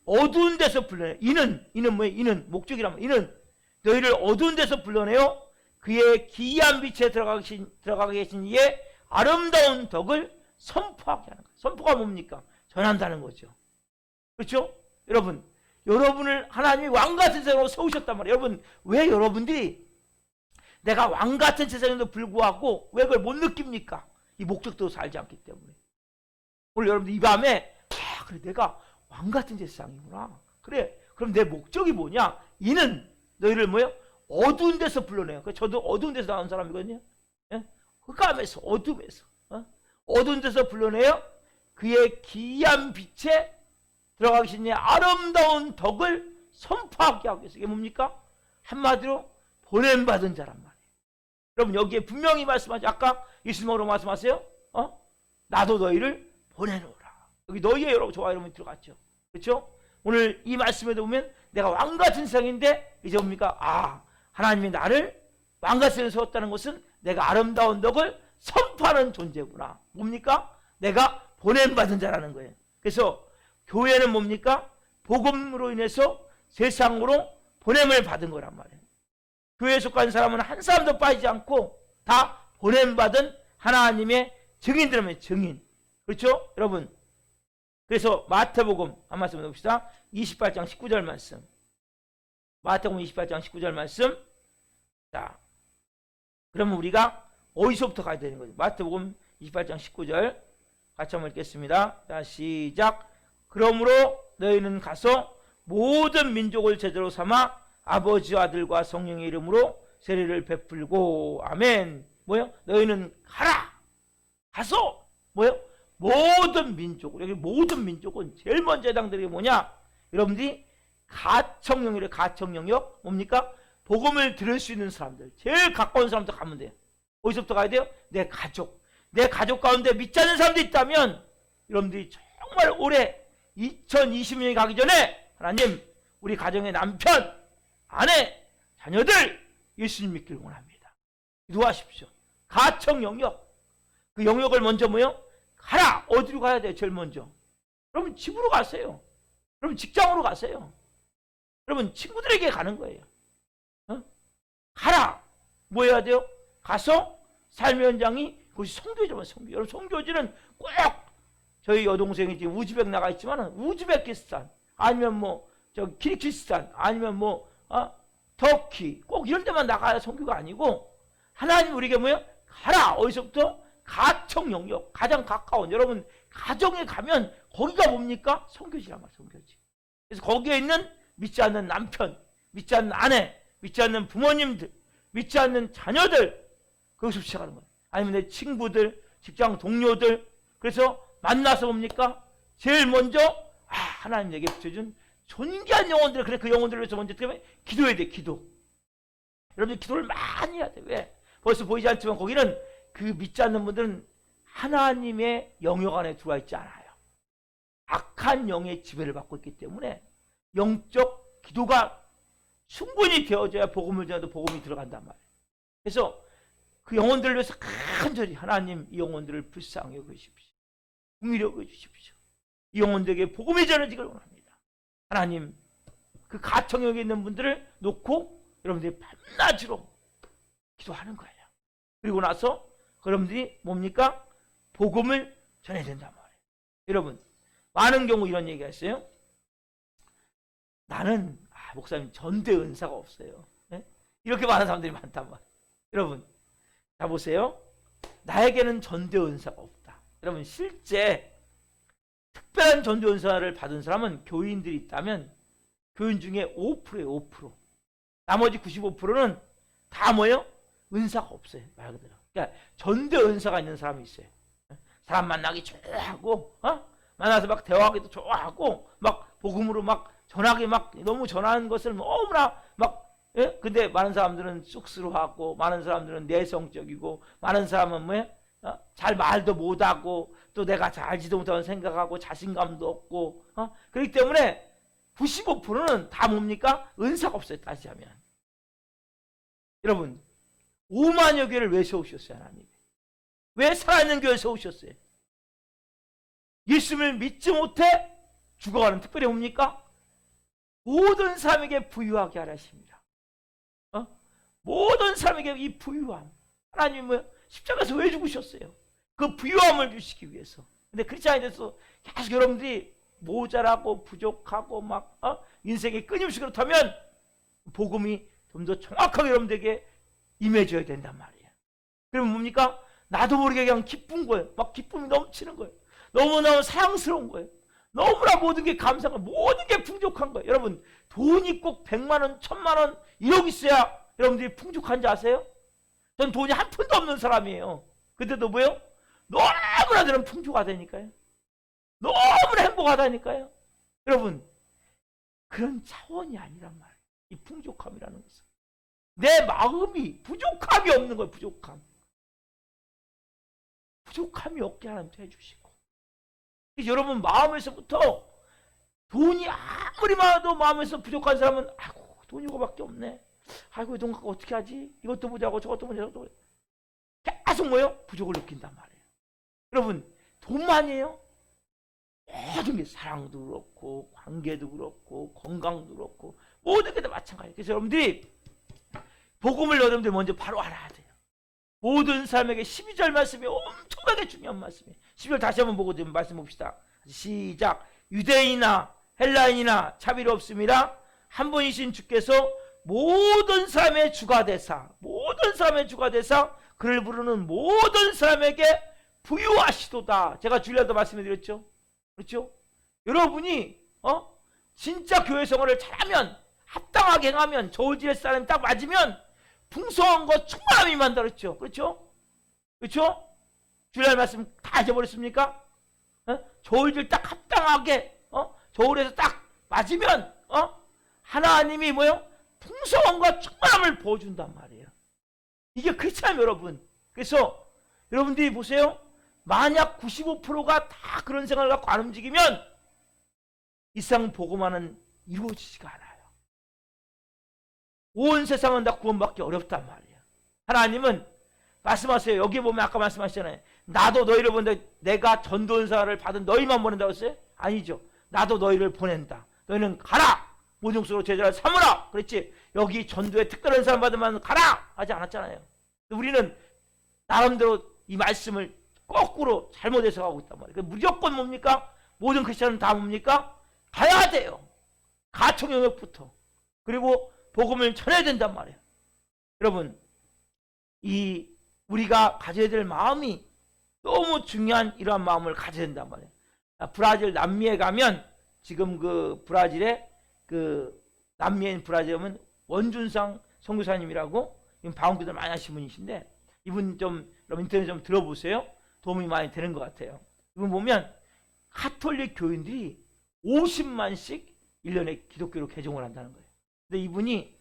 어두운 데서 불러내요. 이는 뭐예요? 이는 목적이란 말이에요. 이는 너희를 어두운 데서 불러내요 그의 기이한 빛에 들어가게 계신 이의 아름다운 덕을 선포하게 하는 거예요. 선포가 뭡니까? 전한다는 거죠. 그렇죠? 여러분을 하나님이 왕같은 세상으로 세우셨단 말이에요. 여러분, 왜 여러분들이 내가 왕같은 세상에도 불구하고 왜 그걸 못 느낍니까? 이 목적도 살지 않기 때문에. 오늘 여러분들 이 밤에 그래 내가 왕같은 세상이구나. 그래 그럼 내 목적이 뭐냐? 이는 너희를 뭐예요? 어두운 데서 불러내요. 저도 어두운 데서 나온 사람이거든요. 예? 흑암에서 어둠에서 어두운 데서 불러내요 그의 기이한 빛에 들어가기 전에 아름다운 덕을 선포하게 하기 위해서. 이게 뭡니까? 한마디로 보냄받은 자란 말이에요. 여러분 여기에 분명히 말씀하죠. 아까 예수님으로 말씀하세요. 나도 너희를 보내노라. 여기 너희의 여러분 저와 여러분이 들어갔죠. 그렇죠? 오늘 이 말씀에도 보면 내가 왕같은 세상인데 이제 뭡니까? 하나님이 나를 왕같은 세상에 세웠다는 것은 내가 아름다운 덕을 선포하는 존재구나. 뭡니까? 내가 보냄받은 자라는 거예요. 그래서 교회는 뭡니까? 복음으로 인해서 세상으로 보냄을 받은 거란 말이에요. 교회에 속한 사람은 한 사람도 빠지지 않고 다 보냄받은 하나님의 증인들이면 증인. 그렇죠? 여러분. 그래서 마태복음 한 말씀 해봅시다. 28장 19절 말씀. 마태복음 28장 19절 말씀. 자, 그러면 우리가 어디서부터 가야 되는 거죠? 마태복음 28장 19절 같이 한번 읽겠습니다. 자, 시작. 그러므로 너희는 가서 모든 민족을 제자로 삼아 아버지와 아들과 성령의 이름으로 세례를 베풀고. 아멘. 뭐요? 너희는 가서 뭐요? 모든 민족을. 여기 모든 민족은 제일 먼저 해당되는 게 뭐냐? 여러분들이 가청령이래. 가청령역 뭡니까? 복음을 들을 수 있는 사람들, 제일 가까운 사람들 가면 돼요. 어디서부터 가야 돼요? 내 가족 가운데 믿지 않는 사람도 있다면 여러분들이 정말 올해 2020년이 가기 전에 하나님 우리 가정의 남편, 아내, 자녀들 예수님 믿기를 원합니다. 기도하십시오. 가청 영역, 그 영역을 먼저 뭐요? 가라. 어디로 가야 돼요? 제일 먼저 여러분 집으로 가세요. 여러분 직장으로 가세요. 여러분 친구들에게 가는 거예요. 가라. 뭐 해야 돼요? 가서 삶의 현장이 그것이 선교지만 선교. 여러분 선교지는 꼭 저희 여동생이 지금 우즈벡 나가 있지만 우즈베키스탄 아니면 뭐 저 키르기스탄 아니면 뭐 터키 꼭 이런 데만 나가야 선교가 아니고 하나님 우리에게 뭐예요? 가라. 어디서부터? 가청 영역, 가장 가까운 여러분 가정에 가면 거기가 뭡니까? 선교지란 말이에요. 선교지. 그래서 거기에 있는 믿지 않는 남편, 믿지 않는 아내, 믿지 않는 부모님들, 믿지 않는 자녀들 거기서 시작하는 거예요. 아니면 내 친구들, 직장 동료들. 그래서 만나서 뭡니까? 제일 먼저 하나님 내게 붙여준 존귀한 영혼들. 그래 그 영혼들을 위해서 먼저 어떻게 하면 기도해야 돼. 기도. 여러분들 기도를 많이 해야 돼. 왜? 벌써 보이지 않지만 거기는 그 믿지 않는 분들은 하나님의 영역 안에 들어와 있지 않아요. 악한 영의 지배를 받고 있기 때문에 영적 기도가 충분히 되어져야 복음을 전해도 복음이 들어간단 말이에요. 그래서 그 영혼들을 위해서 간절히 하나님 이 영혼들을 불쌍히 여기십시오. 긍휼히 여겨주십시오. 이 영혼들에게 복음이 전해지길 원합니다. 하나님 그 가청역에 있는 분들을 놓고 여러분들이 밤낮으로 기도하는 거예요. 그리고 나서 여러분들이 뭡니까? 복음을 전해야 된단 말이에요. 여러분 많은 경우 이런 얘기가 있어요. 나는 목사님 전대 은사가 없어요. 네? 이렇게 많은 사람들이 많단 말이에요. 여러분 자 보세요. 나에게는 전대 은사가 없다. 여러분 실제 특별한 전대 은사를 받은 사람은 교인들이 있다면 교인 중에 5%예요. 5%. 나머지 95%는 다 뭐예요? 은사가 없어요. 말 그대로. 그러니까 전대 은사가 있는 사람이 있어요. 사람 만나기 좋아하고 만나서 막 대화하기도 좋아하고 막 복음으로 막 전하기 막 너무 전하는 것을 너무나 막 근데 많은 사람들은 쑥스러워하고 많은 사람들은 내성적이고 많은 사람은 뭐예요? 잘 말도 못하고 또 내가 잘 알지도 못하는 생각하고 자신감도 없고 그렇기 때문에 95%는 다 뭡니까? 은사가 없어요. 따지자면 여러분 5만여 교회를 왜 세우셨어요? 하나님 왜 살아있는 교회를 세우셨어요? 예수님을 믿지 못해 죽어가는 특별히 뭡니까? 모든 사람에게 부유하게 하십니다. 모든 사람에게 이 부유함 하나님이 뭐 십자가에서 왜 죽으셨어요? 그 부유함을 주시기 위해서. 근데 크리스찬이 돼서 계속 여러분들이 모자라고 부족하고 막 인생이 끊임없이 그렇다면 복음이 좀 더 정확하게 여러분들에게 임해져야 된단 말이에요. 그러면 뭡니까? 나도 모르게 그냥 기쁜 거예요. 막 기쁨이 넘치는 거예요. 너무너무 사랑스러운 거예요. 너무나 모든 게 감사한 거예요. 모든 게 풍족한 거예요. 여러분 돈이 꼭 100만 원, 1000만 원 1억 있어야 여러분들이 풍족한지 아세요? 전 돈이 한 푼도 없는 사람이에요. 그때도 뭐예요? 너무나 저는 풍족하다니까요. 너무나 행복하다니까요. 여러분 그런 차원이 아니란 말이에요. 이 풍족함이라는 것은 내 마음이 부족함이 없는 거예요. 부족함이 없게 하나님도 해주시고 여러분 마음에서부터 돈이 아무리 많아도 마음에서 부족한 사람은 아이고 돈이 이거밖에 없네. 아이고 이 돈 갖고 어떻게 하지? 이것도 보자고 저것도 보자고 계속 뭐예요? 부족을 느낀단 말이에요. 여러분 돈만이에요? 모든 게 사랑도 그렇고 관계도 그렇고 건강도 그렇고 모든 게 다 마찬가지예요. 그래서 여러분들이 복음을 여러분들 먼저 바로 알아야 돼요. 모든 사람에게 12절 말씀이 엄청나게 중요한 말씀이에요. 12절 다시 한번 보고 좀 말씀 봅시다. 시작. 유대인이나 헬라인이나 차별이 없습니다. 한 분이신 주께서 모든 사람의 주가 되사 그를 부르는 모든 사람에게 부유하시도다. 제가 주일날도 말씀드렸죠. 그렇죠? 여러분이 진짜 교회 생활을 잘하면 합당하게 행하면 저울질의 사람이 딱 맞으면 풍성한 거 충만함이 만들었죠. 그렇죠? 그렇죠? 주일날 말씀 다 잊어버렸습니까? 저울질 딱 합당하게 저울에서 딱 맞으면 하나님이 뭐요? 풍성함과 충만함을 보여준단 말이에요. 이게 크리스찬 여러분. 그래서 여러분들이 보세요. 만약 95%가 다 그런 생각을 갖고 안 움직이면 이 세상 복음화는 이루어지지가 않아요. 온 세상은 다 구원받기 어렵단 말이에요. 하나님은 말씀하세요. 여기 보면 아까 말씀하셨잖아요. 나도 너희를 보는데 내가 전도사를 받은 너희만 보낸다고 했어요? 아니죠. 나도 너희를 보낸다. 너희는 가라. 모든 족속으로 제자를 삼으라. 그랬지. 여기 전도에 특별한 사람 받으면 가라 하지 않았잖아요. 우리는 나름대로 이 말씀을 거꾸로 잘못 해석하고 있단 말이에요. 무조건 뭡니까? 모든 크리스천은 다 뭡니까? 가야 돼요. 가청 영역부터. 그리고 복음을 전해야 된단 말이에요. 여러분, 이 우리가 가져야 될 마음이 너무 중요한 이러한 마음을 가져야 된단 말이에요. 브라질 남미에 가면 지금 그 브라질에 그 남미인 브라질에 오면 원준상 선교사님이라고 방언기도 많이 하신 분이신데 이분 좀 여러분 인터넷 좀 들어보세요. 도움이 많이 되는 것 같아요. 이분 보면 가톨릭 교인들이 50만씩 1년에 기독교로 개종을 한다는 거예요. 근데 이분이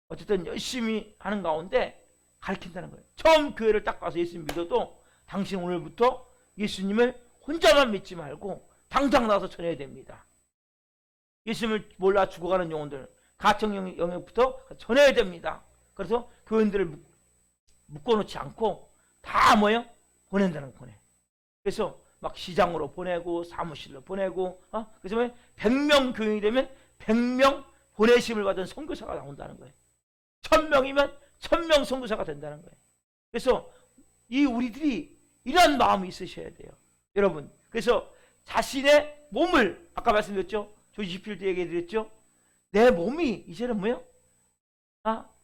어쨌든 열심히 하는 가운데 가르친다는 거예요. 처음 교회를 딱 가서 예수님 믿어도 당신 오늘부터 예수님을 혼자만 믿지 말고 당장 나와서 전해야 됩니다. 예수님을 몰라 죽어가는 영혼들 가청 영역부터 전해야 됩니다. 그래서 교인들을 묶어놓지 않고 다 뭐예요? 보낸다는 거네. 그래서 막 시장으로 보내고 사무실로 보내고 그래서 100명 교인이 되면 100명 보내심을 받은 선교사가 나온다는 거예요. 1000명이면 1000명 선교사가 된다는 거예요. 그래서 이 우리들이 이런 마음이 있으셔야 돼요. 여러분, 그래서 자신의 몸을 아까 말씀드렸죠. 조지 필드 얘기해드렸죠. 내 몸이 이제는 뭐예요?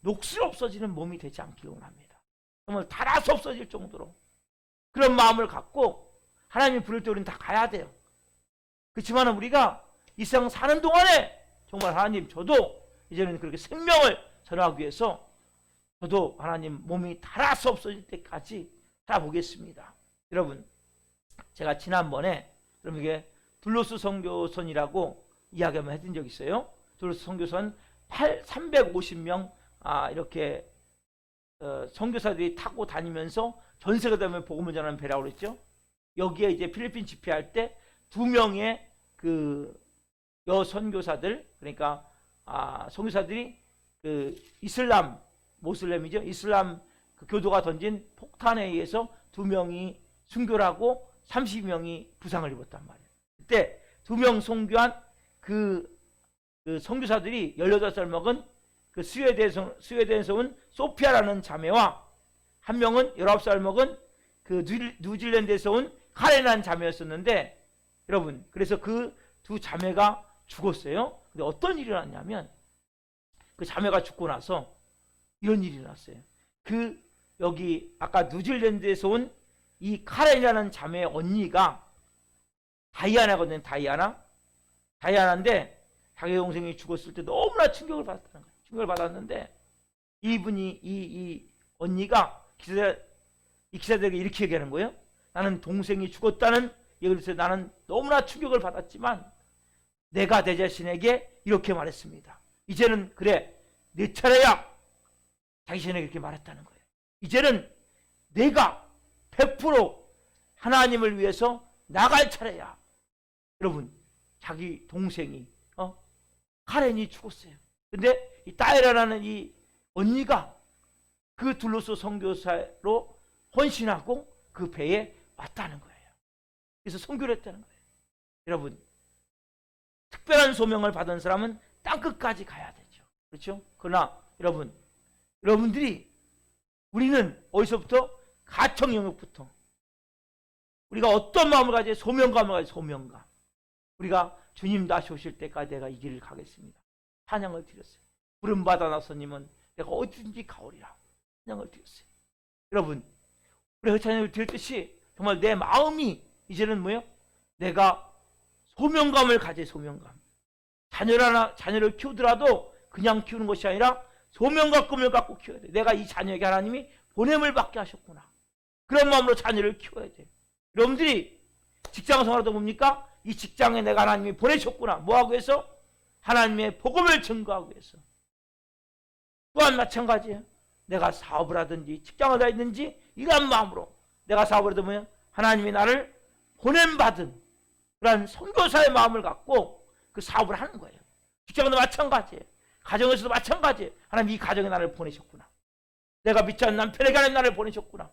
녹슬 없어지는 몸이 되지 않기를 원합니다. 정말 닳아서 없어질 정도로 그런 마음을 갖고 하나님이 부를 때 우리는 다 가야 돼요. 그렇지만 우리가 이 세상 사는 동안에 정말 하나님 저도 이제는 그렇게 생명을 전하기 위해서 저도 하나님 몸이 닳아서 없어질 때까지 살아보겠습니다. 여러분, 제가 지난번에 여러분에게 둘로스 선교선이라고 이야기 한번 해드린 적 있어요. 둘로스 선교선 350명 이렇게 선교사들이 타고 다니면서 전 세계에 복음을 전하는 배라고 그랬죠. 여기에 이제 필리핀 집회할 때 2명의 그 여선교사들, 그러니까 선교사들이 그 이슬람 모슬렘이죠. 이슬람 그 교도가 던진 폭탄에 의해서 2명이 순교하고 30명이 부상을 입었단 말이에요. 그때 2명 선교한 그 선교사들이 18살 먹은 그 스웨덴에서 온 소피아라는 자매와 한 명은 19살 먹은 그 뉴질랜드에서 온 카렌이라는 자매였었는데 여러분, 그래서 그 두 자매가 죽었어요. 근데 어떤 일이 일어났냐면 그 자매가 죽고 나서 이런 일이 일어났어요. 그 여기 아까 뉴질랜드에서 온 이 카렌이라는 자매의 언니가 다이아나거든요. 다이아나인데 자기 동생이 죽었을 때 너무나 충격을 받았다는 거예요. 충격을 받았는데 이분이 이 언니가 이 기자들에게 이렇게 얘기하는 거예요. 나는 동생이 죽었다는 얘기를 해서 나는 너무나 충격을 받았지만 내가 내 자신에게 이렇게 말했습니다. 이제는 그래 내 차례야. 자기 자신에게 이렇게 말했다는 거예요. 이제는 내가 100% 하나님을 위해서 나갈 차례야. 여러분, 자기 동생이 카렌이 죽었어요. 근데 이 따이라라는 이 언니가 그 둘로스 선교사로 헌신하고 그 배에 왔다는 거예요. 그래서 선교를 했다는 거예요. 여러분, 특별한 소명을 받은 사람은 땅끝까지 가야 되죠. 그렇죠? 그러나 여러분들이 우리는 어디서부터? 가청 영역부터. 우리가 어떤 마음을 가져야 소명감을 가져야 소명감. 우리가 주님 다시 오실 때까지 내가 이 길을 가겠습니다. 찬양을 드렸어요. 부름받아 나서님은 내가 어디든지 가오리라. 찬양을 드렸어요. 여러분, 우리가 찬양을 드렸듯이 정말 내 마음이 이제는 뭐예요? 내가 소명감을 가져야 소명감. 자녀를 키우더라도 그냥 키우는 것이 아니라 소명과 꿈을 갖고 키워야 돼. 내가 이 자녀에게 하나님이 보냄을 받게 하셨구나. 그런 마음으로 자녀를 키워야 돼. 여러분들이 직장 생활도 뭡니까? 이 직장에 내가 하나님이 보내셨구나. 뭐하고 해서? 하나님의 복음을 증거하기 위해서. 또한 마찬가지예요. 내가 사업을 하든지 직장을 다니든지 이런 마음으로 내가 사업을 하든 뭐예요? 하나님이 나를 보냄받은 그런 선교사의 마음을 갖고 그 사업을 하는 거예요. 직장도 마찬가지예요. 가정에서도 마찬가지. 하나님 이 가정에 나를 보내셨구나. 내가 믿지 않는 남편에게 하나님 나를 보내셨구나.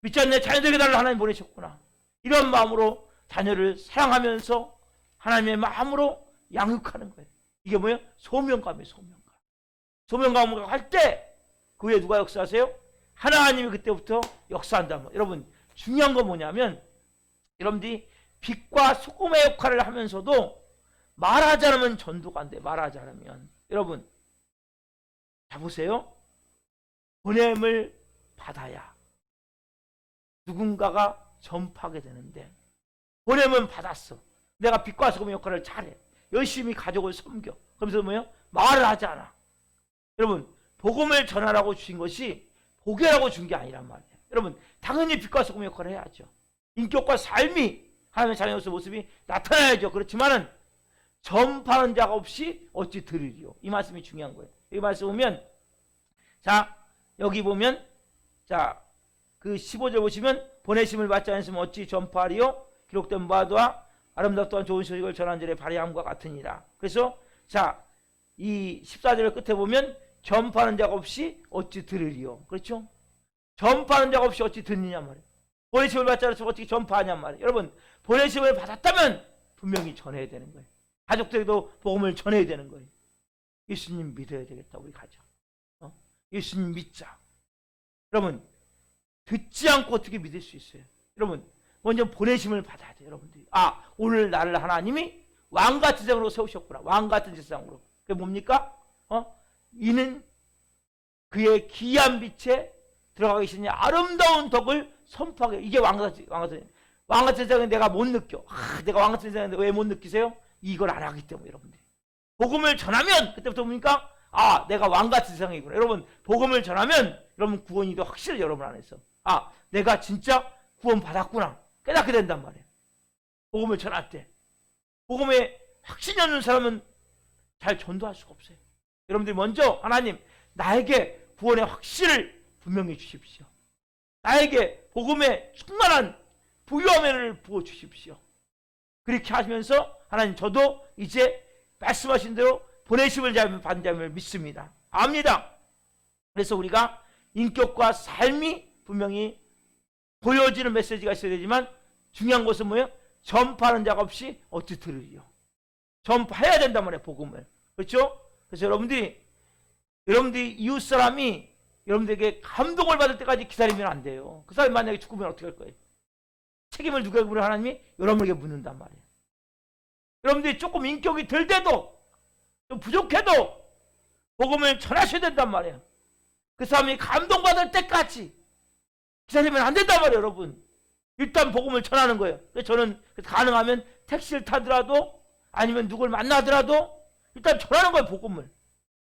믿지 않는 자녀들에게 나를 하나님 보내셨구나. 이런 마음으로 자녀를 사랑하면서 하나님의 마음으로 양육하는 거예요. 이게 뭐예요? 소명감이에요. 소명감. 소명감을 할 때 그 후에 누가 역사하세요? 하나님이 그때부터 역사한단 말이에요. 여러분 중요한 건 뭐냐면 여러분들이 빛과 소금의 역할을 하면서도 말하지 않으면 전도가 안 돼. 말하지 않으면. 여러분 자 보세요. 보냄을 받아야 누군가가 전파하게 되는데 보냄은 받았어. 내가 빛과 소금의 역할을 잘해. 열심히 가족을 섬겨. 그러면서 뭐예요? 말을 하지 않아. 여러분 복음을 전하라고 주신 것이 복이라고 준 게 아니란 말이에요. 여러분 당연히 빛과 소금의 역할을 해야죠. 인격과 삶이 하나님의 자녀로서 모습이 나타나야죠. 그렇지만은 전파하는 자가 없이 어찌 들으리요. 이 말씀이 중요한 거예요. 이 말씀 보면 자 여기 보면 자 그 15절 보시면 보내심을 받지 않으면 어찌 전파하리요. 기록된 바와 아름답던 좋은 소식을 전한 자의 발휘함과 같으니라. 그래서 자 이 14절 끝에 보면 전파하는 자가 없이 어찌 들으리요. 그렇죠? 전파하는 자가 없이 어찌 듣느냐 말이에요. 보내심을 받지 않으면 어떻게 전파하냐 말이에요. 여러분 보내심을 받았다면 분명히 전해야 되는 거예요. 가족들에게도 복음을 전해야 되는 거예요. 예수님 믿어야 되겠다 우리 가족. 예수님 믿자. 여러분 듣지 않고 어떻게 믿을 수 있어요? 여러분 먼저 보내심을 받아야 돼요. 여러분들이 오늘 나를 하나님이 왕같은 세상으로 세우셨구나. 왕같은 세상으로. 그게 뭡니까? 이는 그의 기이한 빛에 들어가 계시니 아름다운 덕을 선포하게. 이게 왕같은 세상에 내가 못 느껴. 내가 왕같은 세상인데 왜 못 느끼세요? 이걸 안 하기 때문에. 여러분들이 복음을 전하면 그때부터 뭡니까? 내가 왕같은 세상이구나. 여러분 복음을 전하면 여러분 구원이 더 확실히 여러분 안에서 내가 진짜 구원 받았구나 깨닫게 된단 말이에요. 복음을 전할 때 복음에 확신이 없는 사람은 잘 전도할 수가 없어요. 여러분들이 먼저 하나님 나에게 구원의 확신을 분명히 주십시오. 나에게 복음의 충만한 부유함을 부어주십시오. 그렇게 하시면서 하나님 저도 이제 말씀하신 대로 보내심을 받은 자임을 믿습니다. 압니다. 그래서 우리가 인격과 삶이 분명히 보여지는 메시지가 있어야 되지만 중요한 것은 뭐예요? 전파하는 자가 없이 어찌 들으리요. 전파해야 된단 말이에요. 복음을. 그렇죠? 그래서 여러분들이 이웃사람이 여러분들에게 감동을 받을 때까지 기다리면 안 돼요. 그 사람이 만약에 죽으면 어떻게 할 거예요? 책임을 누가 물어? 하나님이 여러분에게 묻는단 말이에요. 여러분들이 조금 인격이 덜 돼도 좀 부족해도 복음을 전하셔야 된단 말이에요. 그 사람이 감동받을 때까지 기다리면 안 된단 말이에요. 여러분 일단 복음을 전하는 거예요. 그래서 저는 가능하면 택시를 타더라도 아니면 누굴 만나더라도 일단 전하는 거예요. 복음을.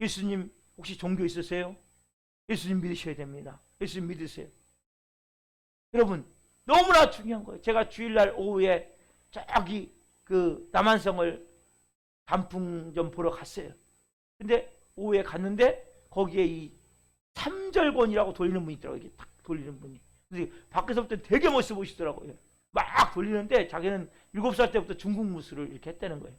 예수님 혹시 종교 있으세요? 예수님 믿으셔야 됩니다. 예수님 믿으세요. 여러분 너무나 중요한 거예요. 제가 주일날 오후에 저기 그 남한성을 단풍 보러 갔어요. 근데 오후에 갔는데 거기에 이 삼절권이라고 돌리는 분이 있더라고요. 이렇게 딱 돌리는 분이. 근데 밖에서부터 되게 멋있어 보이시더라고요. 막 돌리는데 자기는 7살 때부터 중국 무술을 이렇게 했다는 거예요.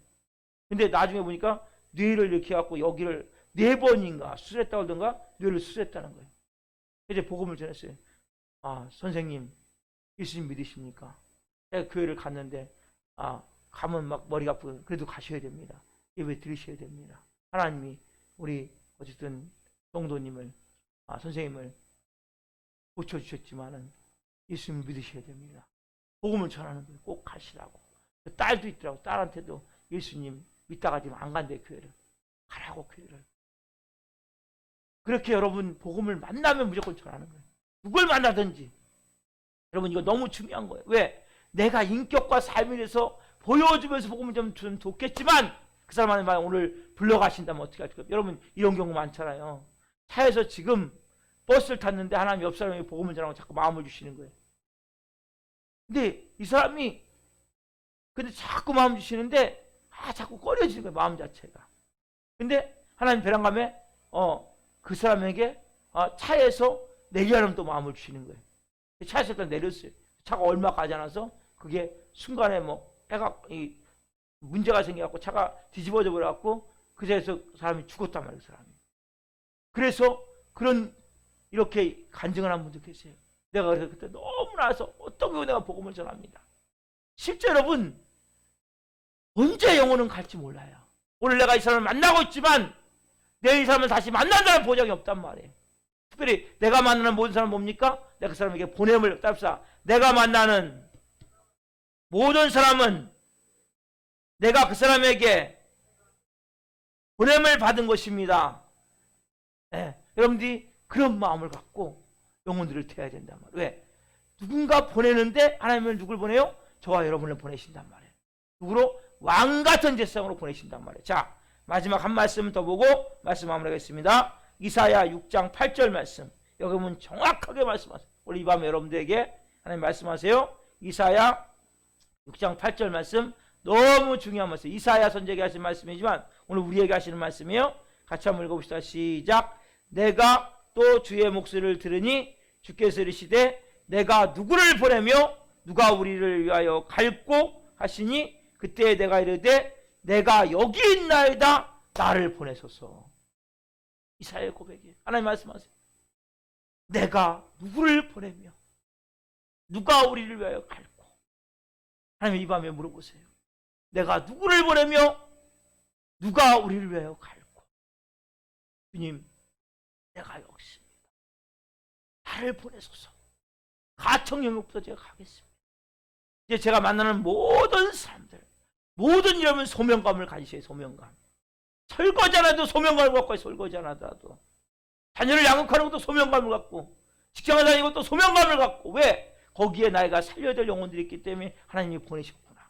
근데 나중에 보니까 뇌를 이렇게 해갖고 여기를 4번인가 수술했다고 하던가 뇌를 수술했다는 거예요. 이제 복음을 전했어요. 선생님 예수님 믿으십니까? 제가 교회를 갔는데 가면 막 머리가 아프고 그래도 가셔야 됩니다. 예배 드리셔야 됩니다. 하나님이 우리 어쨌든 성도님을 선생님을 고쳐주셨지만은 예수님 믿으셔야 됩니다. 복음을 전하는 거예요. 꼭 가시라고. 딸도 있더라고. 딸한테도 예수님 믿다가 지금 안 간대 교회를. 가라고 교회를. 그렇게 여러분 복음을 만나면 무조건 전하는 거예요. 누굴 만나든지. 여러분 이거 너무 중요한 거예요. 왜? 내가 인격과 삶에 대해서 보여주면서 복음을 좀 돕겠지만 그 사람한테 만약 오늘 불러가신다면 어떻게 할까요? 여러분 이런 경우 많잖아요. 차에서 지금 버스를 탔는데 하나님 옆 사람에게 복음을 전하고 자꾸 마음을 주시는 거예요. 근데 이 사람이 자꾸 마음 주시는데 자꾸 꺼려지는 거예요. 마음 자체가. 근데 하나님 배랑감에 그 사람에게 차에서 내리라는 또 마음을 주시는 거예요. 차에서 일단 내렸어요. 차가 얼마 가지 않아서 그게 순간에 해가 문제가 생겨갖고 차가 뒤집어져 버려갖고 그 자리에서 사람이 죽었단 말이에요. 사람이. 그래서 그런 이렇게 간증을 한 분도 계세요. 내가 그래서 그때 너무나서 어떤 경우 내가 복음을 전합니다. 실제 여러분 언제 영혼은 갈지 몰라요. 오늘 내가 이 사람을 만나고 있지만 내일 이 사람을 다시 만난다는 보장이 없단 말이에요. 특별히 내가 만나는 모든 사람은 뭡니까? 내가 그 사람에게 보냄을 따릅시다. 내가 만나는 모든 사람은 내가 그 사람에게 보냄을 받은 것입니다. 네, 여러분들이 그런 마음을 갖고 영혼들을 태워야 된단 말이에요. 왜? 누군가 보내는데 하나님은 누굴 보내요? 저와 여러분을 보내신단 말이에요. 누구로? 왕같은 제사장으로 보내신단 말이에요. 자, 마지막 한 말씀 더 보고 말씀 마무리하겠습니다. 이사야 6장 8절 말씀. 여기 보면 정확하게 말씀하세요. 오늘 이 밤에 여러분들에게 하나님 말씀하세요. 이사야 6장 8절 말씀 너무 중요한 말씀. 이사야 선지자에게 하신 말씀이지만 오늘 우리에게 하시는 말씀이에요. 같이 한번 읽어봅시다. 시작. 내가 또 주의 목소리를 들으니 주께서 이르시되 내가 누구를 보내며 누가 우리를 위하여 갈고 하시니 그때 내가 이르되 내가 여기 있나이다 나를 보내소서. 이사야의 고백이에요. 하나님 말씀하세요. 내가 누구를 보내며 누가 우리를 위하여 갈고. 하나님 이 밤에 물어보세요. 내가 누구를 보내며 누가 우리를 위하여 갈고. 주님 내가 여기 있습니다. 나를 보내소서. 가청 영역부터 제가 가겠습니다. 이제 제가 만나는 모든 사람들 모든 이러면 소명감을 가지셔요. 소명감. 설거지 하나도 소명감을 갖고 설거지 하나도 자녀를 양육하는 것도 소명감을 갖고 직장을 다니는 것도 소명감을 갖고. 왜? 거기에 나이가 살려야 될 영혼들이 있기 때문에 하나님이 보내셨구나.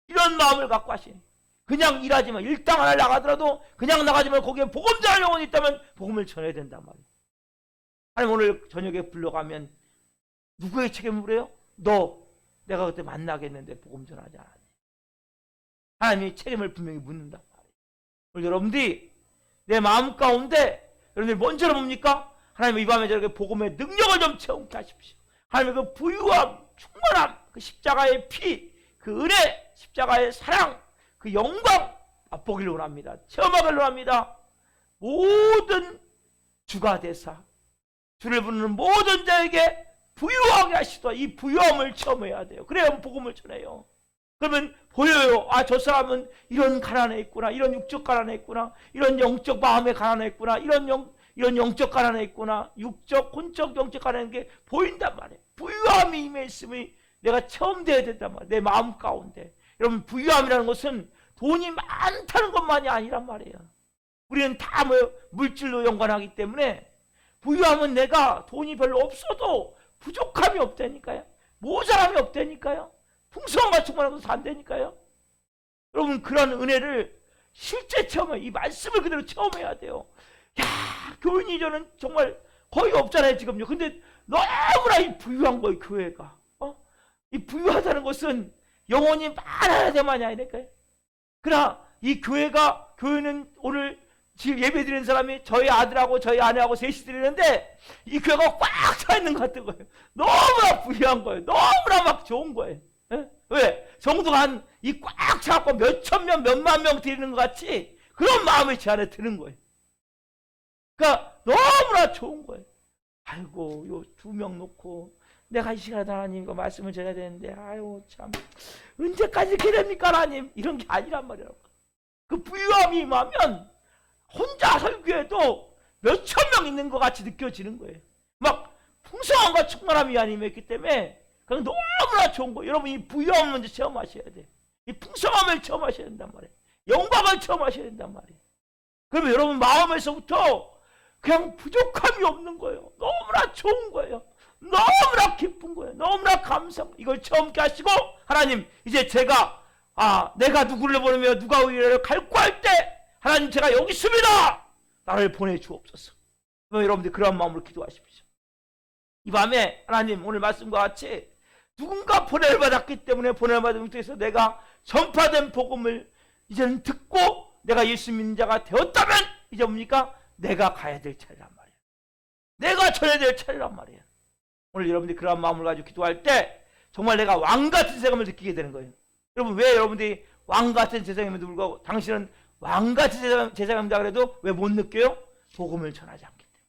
이런 마음을 갖고 하신. 그냥 일하지만 일당 하나 나가더라도 그냥 나가지만 거기에 복음 전할 영혼이 있다면 복음을 전해야 된단 말이에요. 하나님 오늘 저녁에 불러가면 누구의 책임을 물어요? 너 내가 그때 만나겠는데 복음 전하지 않았니? 하나님이 책임을 분명히 묻는단 말이에요. 오늘 여러분들이 내 마음 가운데 여러분들이 뭔지를 뭡니까? 하나님 이 밤에 저렇게 복음의 능력을 좀 체험케 하십시오. 하나님의 그 부유함, 충만함, 그 십자가의 피, 그 은혜, 십자가의 사랑, 그 영광 맛보기를 원합니다. 체험하기를 원합니다. 모든 주가 되사 주를 부르는 모든 자에게 부유하게 하시도록 이 부유함을 체험해야 돼요. 그래야 복음을 전해요. 그러면 보여요. 아, 저 사람은 이런 가난에 있구나. 이런 육적 가난에 있구나. 이런 영적 마음에 가난에 있구나. 이런 영적 가난에 있구나. 육적, 혼적, 영적 가난한 게 보인단 말이에요. 부유함이 임해 있음이 내가 체험돼야 된단 말이에요. 내 마음 가운데. 여러분 부유함이라는 것은 돈이 많다는 것만이 아니란 말이에요. 우리는 다 물질로 연관하기 때문에 부유함은 내가 돈이 별로 없어도 부족함이 없다니까요. 모자람이 없다니까요. 풍성함과 충만함도 안 되니까요. 여러분 그런 은혜를 실제 체험해. 이 말씀을 그대로 체험해야 돼요. 야, 교인이 저는 정말 거의 없잖아요 지금요. 근데 너무나 이 부유한 거예요 교회가. 이 부유하다는 것은 영혼이 많아야 되만이 아니니까요. 그러나 이 교회는 오늘 지금 예배 드리는 사람이 저희 아들하고 저희 아내하고 셋이 드리는데 이 교회가 꽉 차 있는 것 같은 거예요. 너무나 부유한 거예요. 너무나 막 좋은 거예요. 예? 왜? 성도가 한 이 꽉 차갖고 몇천 명, 몇만 명 드리는 것 같이 그런 마음이 제 안에 드는 거예요. 그러니까 너무나 좋은 거예요. 아이고, 요 2명 놓고 내가 이 시간에 하나님과 말씀을 전해야 되는데 아유 참 언제까지 이렇게 됩니까 하나님? 이런 게 아니란 말이라고. 그 부유함이 임하면 혼자 설교해도 몇천 명 있는 것 같이 느껴지는 거예요. 막 풍성함과 충만함이 아니면 있기 때문에 그냥 너무나 좋은 거예요. 여러분 이 부유함을 먼저 체험하셔야 돼요. 이 풍성함을 체험하셔야 된단 말이에요. 영광을 체험하셔야 된단 말이에요. 그러면 여러분 마음에서부터 그냥 부족함이 없는 거예요. 너무나 좋은 거예요. 너무나 기쁜 거예요. 너무나 감사한 거예요. 이걸 체험케 하시고 하나님 이제 제가 내가 누구를 보내며 누가 우리를 갈구할 때 하나님 제가 여기 있습니다. 나를 보내주옵소서. 그럼 여러분들 그런 마음으로 기도하십시오. 이 밤에 하나님 오늘 말씀과 같이 누군가 보냄을 받았기 때문에 보냄을 받은 통해서 내가 전파된 복음을 이제는 듣고 내가 예수 믿는 자가 되었다면 이제 뭡니까? 내가 가야 될 차례란 말이에요. 내가 전해야 될 차례란 말이에요. 오늘 여러분들이 그런 마음을 가지고 기도할 때 정말 내가 왕같은 세상을 느끼게 되는 거예요. 여러분 왜 여러분들이 왕같은 세상임에도 불구하고 당신은 왕같이 제사장입니다 그래도 왜 못 느껴요? 복음을 전하지 않기 때문에,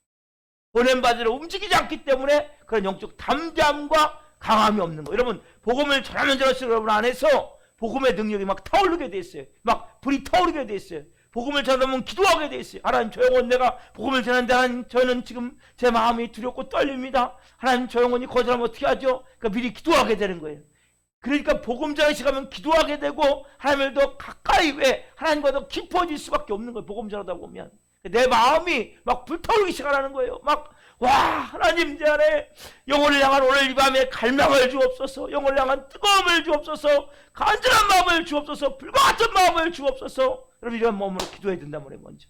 보냄받으러 움직이지 않기 때문에 그런 영적 담대함과 강함이 없는 거. 여러분 복음을 전하면 전할수록 여러분 안에서 복음의 능력이 막 타오르게 돼 있어요. 막 불이 타오르게 돼 있어요. 복음을 전하면 기도하게 돼 있어요. 하나님 저 영혼 내가 복음을 전하는데 하나님 저는 지금 제 마음이 두렵고 떨립니다. 하나님 저 영혼이 거절하면 어떻게 하죠? 그러니까 미리 기도하게 되는 거예요. 그러니까 복음 전하시 가면 기도하게 되고 하나님을 더 가까이 왜 하나님과 더 깊어질 수밖에 없는 거예요. 복음 전하다 보면 내 마음이 막 불타오르기 시작하는 거예요. 막 와 하나님 제 안에 영혼을 향한 오늘 이 밤에 갈망을 주옵소서, 영혼을 향한 뜨거움을 주옵소서, 간절한 마음을 주옵소서, 불과 같은 마음을 주옵소서. 여러분 이런 마음으로 기도해야 된단 말이에요. 먼저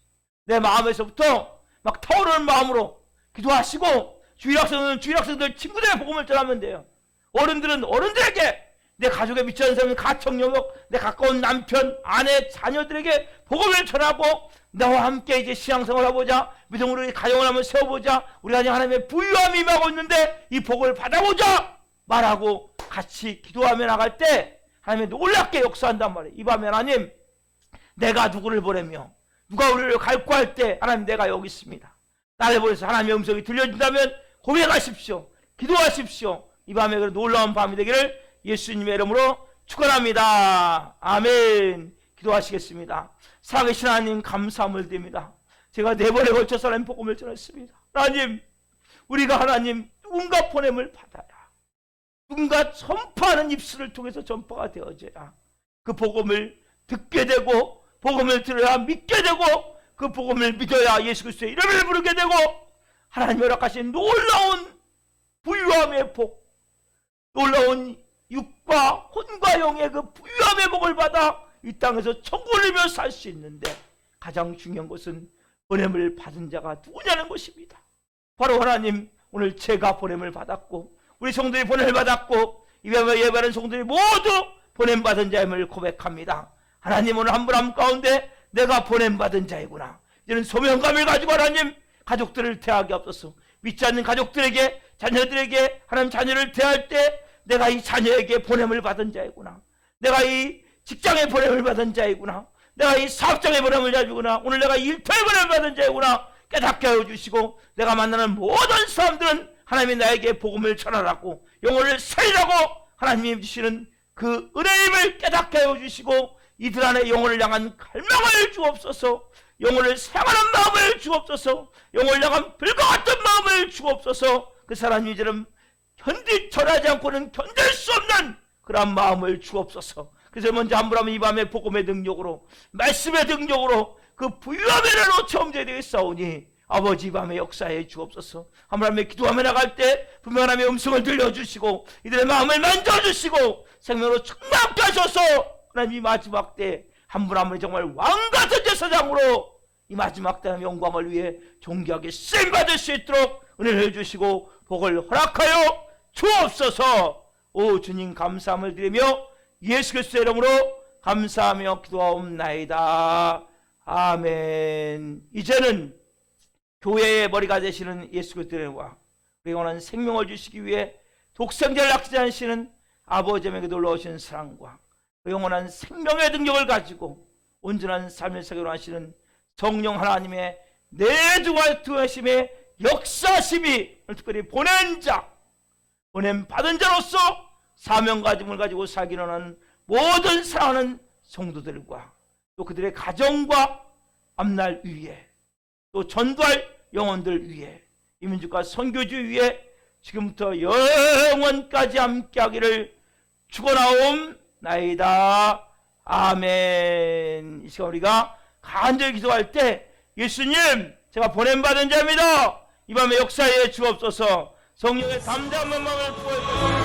내 마음에서부터 막 타오르는 마음으로 기도하시고, 주일학생은 주일학생들 친구들의 복음을 전하면 돼요. 어른들은 어른들에게, 내 가족에 미치는 사람은 가청 영역, 내 가까운 남편, 아내, 자녀들에게 복음을 전하고 나와 함께 이제 신앙생활 해보자, 믿음으로 가정을 한번 세워보자, 우리가 이제 하나님의 부유함이 임하고 있는데 이 복을 받아보자 말하고 같이 기도하며 나갈 때 하나님이 놀랍게 역사한단 말이에요. 이 밤에 하나님 내가 누구를 보내며 누가 우리를 갈구할 때 하나님 내가 여기 있습니다, 나를 보내서 하나님의 음성이 들려진다면 고백하십시오, 기도하십시오. 이 밤에 그런 놀라운 밤이 되기를 예수님의 이름으로 축원합니다. 아멘. 기도하시겠습니다. 살아계신 하나님 감사함을 드립니다. 제가 4번에 걸쳐서 하나님 복음을 전했습니다. 하나님 우리가 하나님 누군가 보냄을 받아야, 누군가 전파하는 입술을 통해서 전파가 되어져야 그 복음을 듣게 되고, 복음을 들어야 믿게 되고, 그 복음을 믿어야 예수 그리스도의 이름을 부르게 되고, 하나님 허락하신 놀라운 부유함의 복, 놀라운 육과 혼과 영의 그 부유함의 복을 받아 이 땅에서 천국을 누리며 살 수 있는데, 가장 중요한 것은 보냄을 받은 자가 누구냐는 것입니다. 바로 하나님 오늘 제가 보냄을 받았고 우리 성도들이 보냄을 받았고 이 밤에 예배하는 성도들이 모두 보냄 받은 자임을 고백합니다. 하나님 오늘 한 분 한 분 가운데 내가 보냄 받은 자이구나, 이런 소명감을 가지고 하나님 가족들을 대하게 없어서, 믿지 않는 가족들에게, 자녀들에게 하나님 자녀를 대할 때 내가 이 자녀에게 보냄을 받은 자이구나, 내가 이 직장에 보냄을 받은 자이구나, 내가 이 사업장에 보냄을 자이구나, 오늘 내가 일터에 보냄을 받은 자이구나 깨닫게 하여 주시고, 내가 만나는 모든 사람들은 하나님이 나에게 복음을 전하라고, 영혼을 살리라고 하나님이 주시는 그 은혜임을 깨닫게 하여 주시고, 이들 안에 영혼을 향한 갈망을 주옵소서, 영혼을 사랑하는 마음을 주옵소서, 영혼을 향한 불과 같은 마음을 주옵소서. 그 사람 이들은 전하지 않고는 견딜 수 없는 그런 마음을 주옵소서. 그래서 먼저 한 분 하면 이 밤에 복음의 능력으로, 말씀의 능력으로 그 부유함의 은혜로 체험되게 되겠사오니 아버지 이 밤에 역사해 주옵소서. 한 분 하면 기도하며 나갈 때 분명 하나님의 음성을 들려주시고 이들의 마음을 만져주시고 생명으로 충만케 하셔서 하나님 이 마지막 때 한 분 한 분이 정말 왕같은 제사장으로 이 마지막 때 영광을 위해 존귀하게 쓰임받을 수 있도록 은혜를 주시고 복을 허락하여 주옵소서. 오 주님 감사함을 드리며 예수 그리스도의 이름으로 감사하며 기도하옵나이다. 아멘. 이제는 교회의 머리가 되시는 예수 그리스도와 우리 영원한 생명을 주시기 위해 독생자를 낳지 않으시는 아버지에게 놀라우신 사랑과 그 영원한 생명의 능력을 가지고 온전한 삶을 살기로 하시는 성령 하나님의 내주와 투하심의 역사심이 특별히 보낸 자, 보냄 받은 자로서 사명가짐을 가지고 살기로 하는 모든 사랑하는 성도들과 또 그들의 가정과 앞날 위에 또 전도할 영혼들 위에 이 민족과 선교주 위에 지금부터 영원까지 함께하기를 축원하옵나이다. 아멘. 이 시간 우리가 간절히 기도할 때 예수님 제가 보냄받은 자입니다, 이 밤에 역사에 주옵소서. 성령의 담대한 마음을 부어주옵소서.